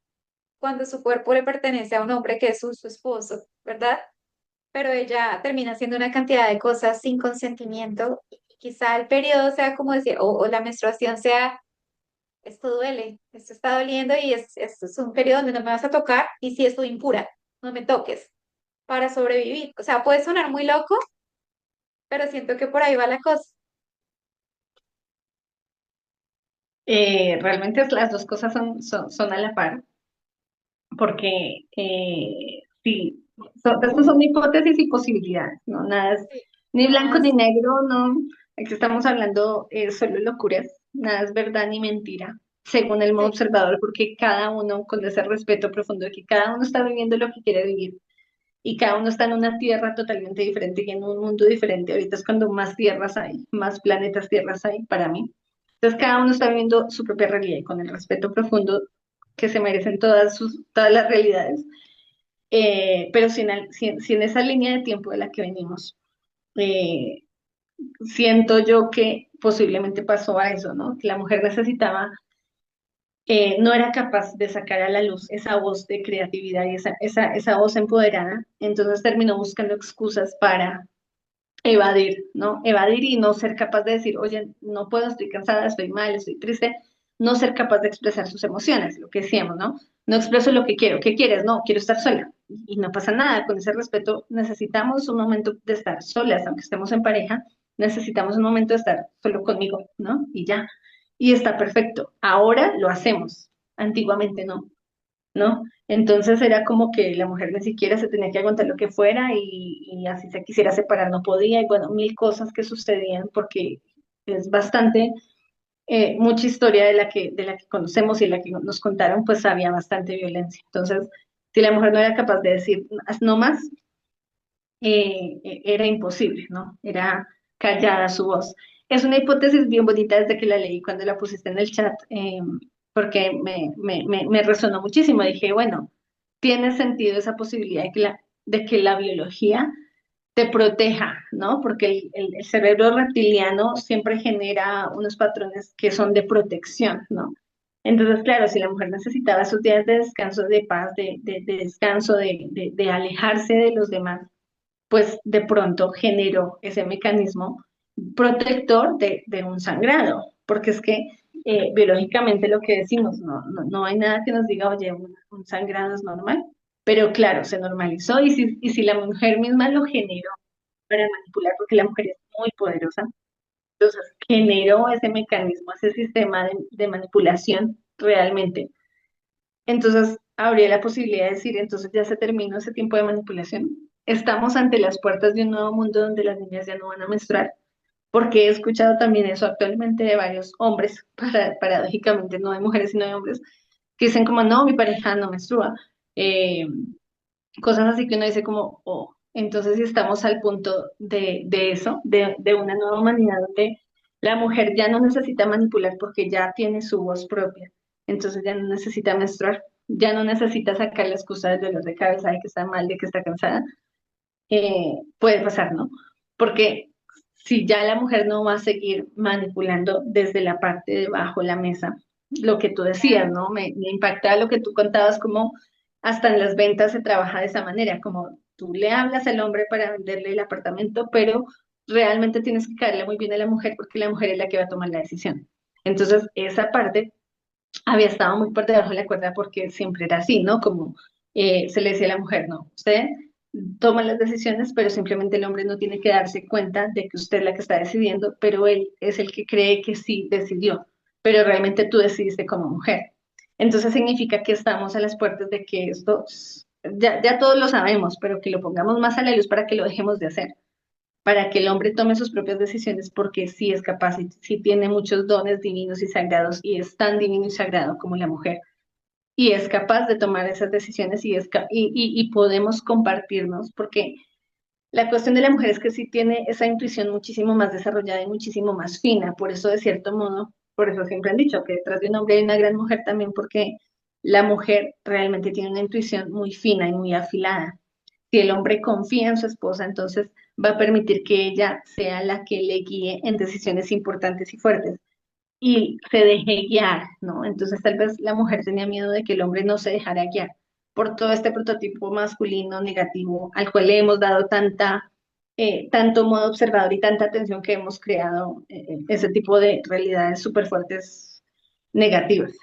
cuando su cuerpo le pertenece a un hombre que es su esposo, ¿verdad? Pero ella termina haciendo una cantidad de cosas sin consentimiento y quizá el periodo sea como decir, o la menstruación sea, esto duele, esto está doliendo y esto es un periodo donde no me vas a tocar y si estoy impura, no me toques para sobrevivir. O sea, puede sonar muy loco, pero siento que por ahí va la cosa. Realmente las dos cosas son a la par, porque sí, estas son hipótesis y posibilidades, ¿no? Nada es Sí, ni nada blanco ni es- negro, no. Aquí estamos hablando solo locuras, nada es verdad ni mentira, según el modo sí, observador, porque cada uno, con ese respeto profundo de que cada uno está viviendo lo que quiere vivir y cada uno está en una tierra totalmente diferente y en un mundo diferente. Ahorita es cuando más tierras hay, más planetas tierras hay para mí. Entonces cada uno está viviendo su propia realidad y con el respeto profundo que se merecen todas las realidades. Pero si en esa línea de tiempo de la que venimos, eh, siento yo que posiblemente pasó a eso, ¿no? Que la mujer necesitaba, no era capaz de sacar a la luz esa voz de creatividad y esa voz empoderada, entonces terminó buscando excusas para evadir, ¿no? Evadir y no ser capaz de decir, oye, no puedo, estoy cansada, estoy mal, estoy triste, no ser capaz de expresar sus emociones, lo que decíamos, ¿no? No expreso lo que quiero, ¿qué quieres? No, quiero estar sola. Y no pasa nada, con ese respeto necesitamos un momento de estar solas, aunque estemos en pareja, necesitamos un momento de estar solo conmigo, ¿no? Y ya. y está perfecto. Ahora lo hacemos, antiguamente no, ¿no? Entonces era como que la mujer ni siquiera se tenía que aguantar lo que fuera y así se quisiera separar no podía y bueno, mil cosas que sucedían porque es bastante, mucha historia de la que conocemos y la que nos contaron, pues había bastante violencia. Entonces, si la mujer no era capaz de decir no más, era imposible, ¿no? Era callada su voz. Es una hipótesis bien bonita desde que la leí cuando la pusiste en el chat, porque me resonó muchísimo. Dije, bueno, tiene sentido esa posibilidad de que la biología te proteja, ¿no? Porque el cerebro reptiliano siempre genera unos patrones que son de protección, ¿no? Entonces, claro, si la mujer necesitaba sus días de descanso, de paz, de descanso, de alejarse de los demás, pues de pronto generó ese mecanismo protector de un sangrado, porque es que biológicamente lo que decimos, no hay nada que nos diga, oye, un sangrado es normal, pero claro, se normalizó y si la mujer misma lo generó para manipular, porque la mujer es muy poderosa, entonces generó ese mecanismo, ese sistema de manipulación realmente. Entonces, habría la posibilidad de decir, entonces ya se terminó ese tiempo de manipulación. Estamos ante las puertas de un nuevo mundo donde las niñas ya no van a menstruar, porque he escuchado también eso actualmente de varios hombres, paradójicamente no de mujeres sino de hombres, que dicen como, no, mi pareja no menstrua. Eh, Cosas así que uno dice como, oh, entonces si estamos al punto de eso, de una nueva humanidad donde la mujer ya no necesita manipular porque ya tiene su voz propia, entonces ya no necesita menstruar, ya no necesita sacar la excusa del dolor de cabeza, de que está mal, de que está cansada, puede pasar, ¿no? Porque si ya la mujer no va a seguir manipulando desde la parte de bajo la mesa, lo que tú decías, ¿no? Me impacta lo que tú contabas, como hasta en las ventas se trabaja de esa manera, como tú le hablas al hombre para venderle el apartamento, pero realmente tienes que caerle muy bien a la mujer porque la mujer es la que va a tomar la decisión. Entonces, esa parte había estado muy por debajo de la cuerda porque siempre era así, ¿no? Como se le decía a la mujer, no, usted toma las decisiones, pero simplemente el hombre no tiene que darse cuenta de que usted es la que está decidiendo, pero él es el que cree que sí decidió, pero realmente tú decidiste como mujer. Entonces significa que estamos a las puertas de que esto, ya todos lo sabemos, pero que lo pongamos más a la luz para que lo dejemos de hacer, para que el hombre tome sus propias decisiones porque sí es capaz y sí tiene muchos dones divinos y sagrados y es tan divino y sagrado como la mujer y es capaz de tomar esas decisiones y podemos compartirnos porque la cuestión de la mujer es que sí tiene esa intuición muchísimo más desarrollada y muchísimo más fina, por eso de cierto modo, por eso siempre han dicho que detrás de un hombre hay una gran mujer también porque la mujer realmente tiene una intuición muy fina y muy afilada. Si el hombre confía en su esposa, entonces va a permitir que ella sea la que le guíe en decisiones importantes y fuertes y se deje guiar, ¿no? Entonces tal vez la mujer tenía miedo de que el hombre no se dejara guiar por todo este prototipo masculino negativo al cual le hemos dado tanto modo observador y tanta atención que hemos creado ese tipo de realidades súper fuertes negativas.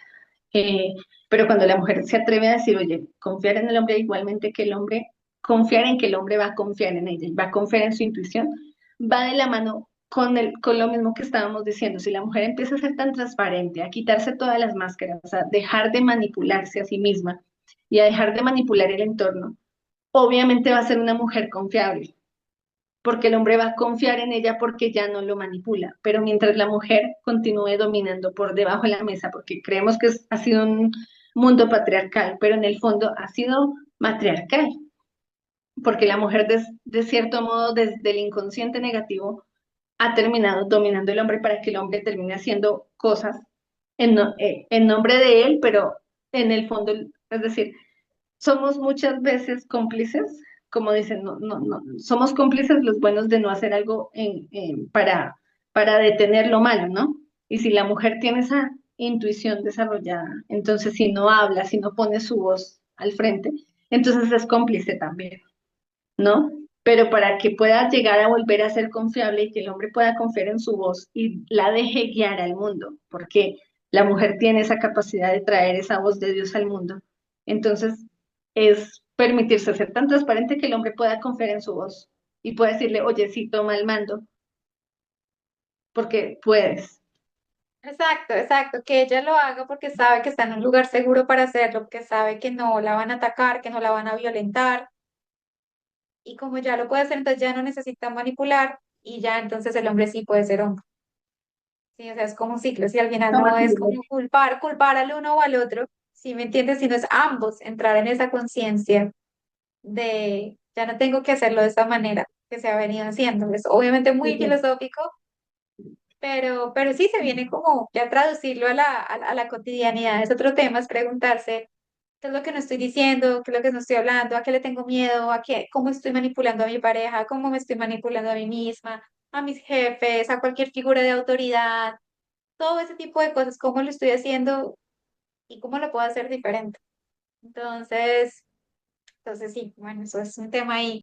Eh, pero cuando la mujer se atreve a decir, oye, confiar en el hombre igualmente que el hombre, confiar en que el hombre va a confiar en ella y va a confiar en su intuición, va de la mano con lo mismo que estábamos diciendo. Si la mujer empieza a ser tan transparente, a quitarse todas las máscaras, a dejar de manipularse a sí misma y a dejar de manipular el entorno, obviamente va a ser una mujer confiable porque el hombre va a confiar en ella porque ya no lo manipula. Pero mientras la mujer continúe dominando por debajo de la mesa, porque creemos que ha sido un mundo patriarcal, pero en el fondo ha sido matriarcal, porque la mujer de cierto modo desde el inconsciente negativo ha terminado dominando el hombre para que el hombre termine haciendo cosas en nombre de él, pero en el fondo, es decir, somos muchas veces cómplices, como dicen, somos cómplices los buenos de no hacer algo para detener lo malo, ¿no? Y si la mujer tiene esa intuición desarrollada, entonces si no habla, si no pone su voz al frente, entonces es cómplice también, ¿no? Pero para que pueda llegar a volver a ser confiable y que el hombre pueda confiar en su voz y la deje guiar al mundo, porque la mujer tiene esa capacidad de traer esa voz de Dios al mundo. Entonces, es permitirse ser tan transparente que el hombre pueda confiar en su voz y pueda decirle, oye, sí, toma el mando, porque puedes. Exacto, exacto, que ella lo haga porque sabe que está en un lugar seguro para hacerlo, porque sabe que no la van a atacar, que no la van a violentar, y como ya lo puede hacer, entonces ya no necesita manipular y ya entonces el hombre sí puede ser hombre. Sí, o sea, es como un ciclo, si al final No, no sí, es como culpar al uno o al otro, si me entiendes, sino es ambos entrar en esa conciencia de ya no tengo que hacerlo de esta manera que se ha venido haciendo. Es obviamente sí, muy sí. filosófico, pero sí se viene como ya traducirlo a a la cotidianidad. Es otro tema, es preguntarse qué es lo que no estoy diciendo, qué es lo que no estoy hablando, a qué le tengo miedo, a qué, cómo estoy manipulando a mi pareja, cómo me estoy manipulando a mí misma, a mis jefes, a cualquier figura de autoridad, todo ese tipo de cosas, cómo lo estoy haciendo y cómo lo puedo hacer diferente. Entonces, entonces sí, bueno, eso es un tema ahí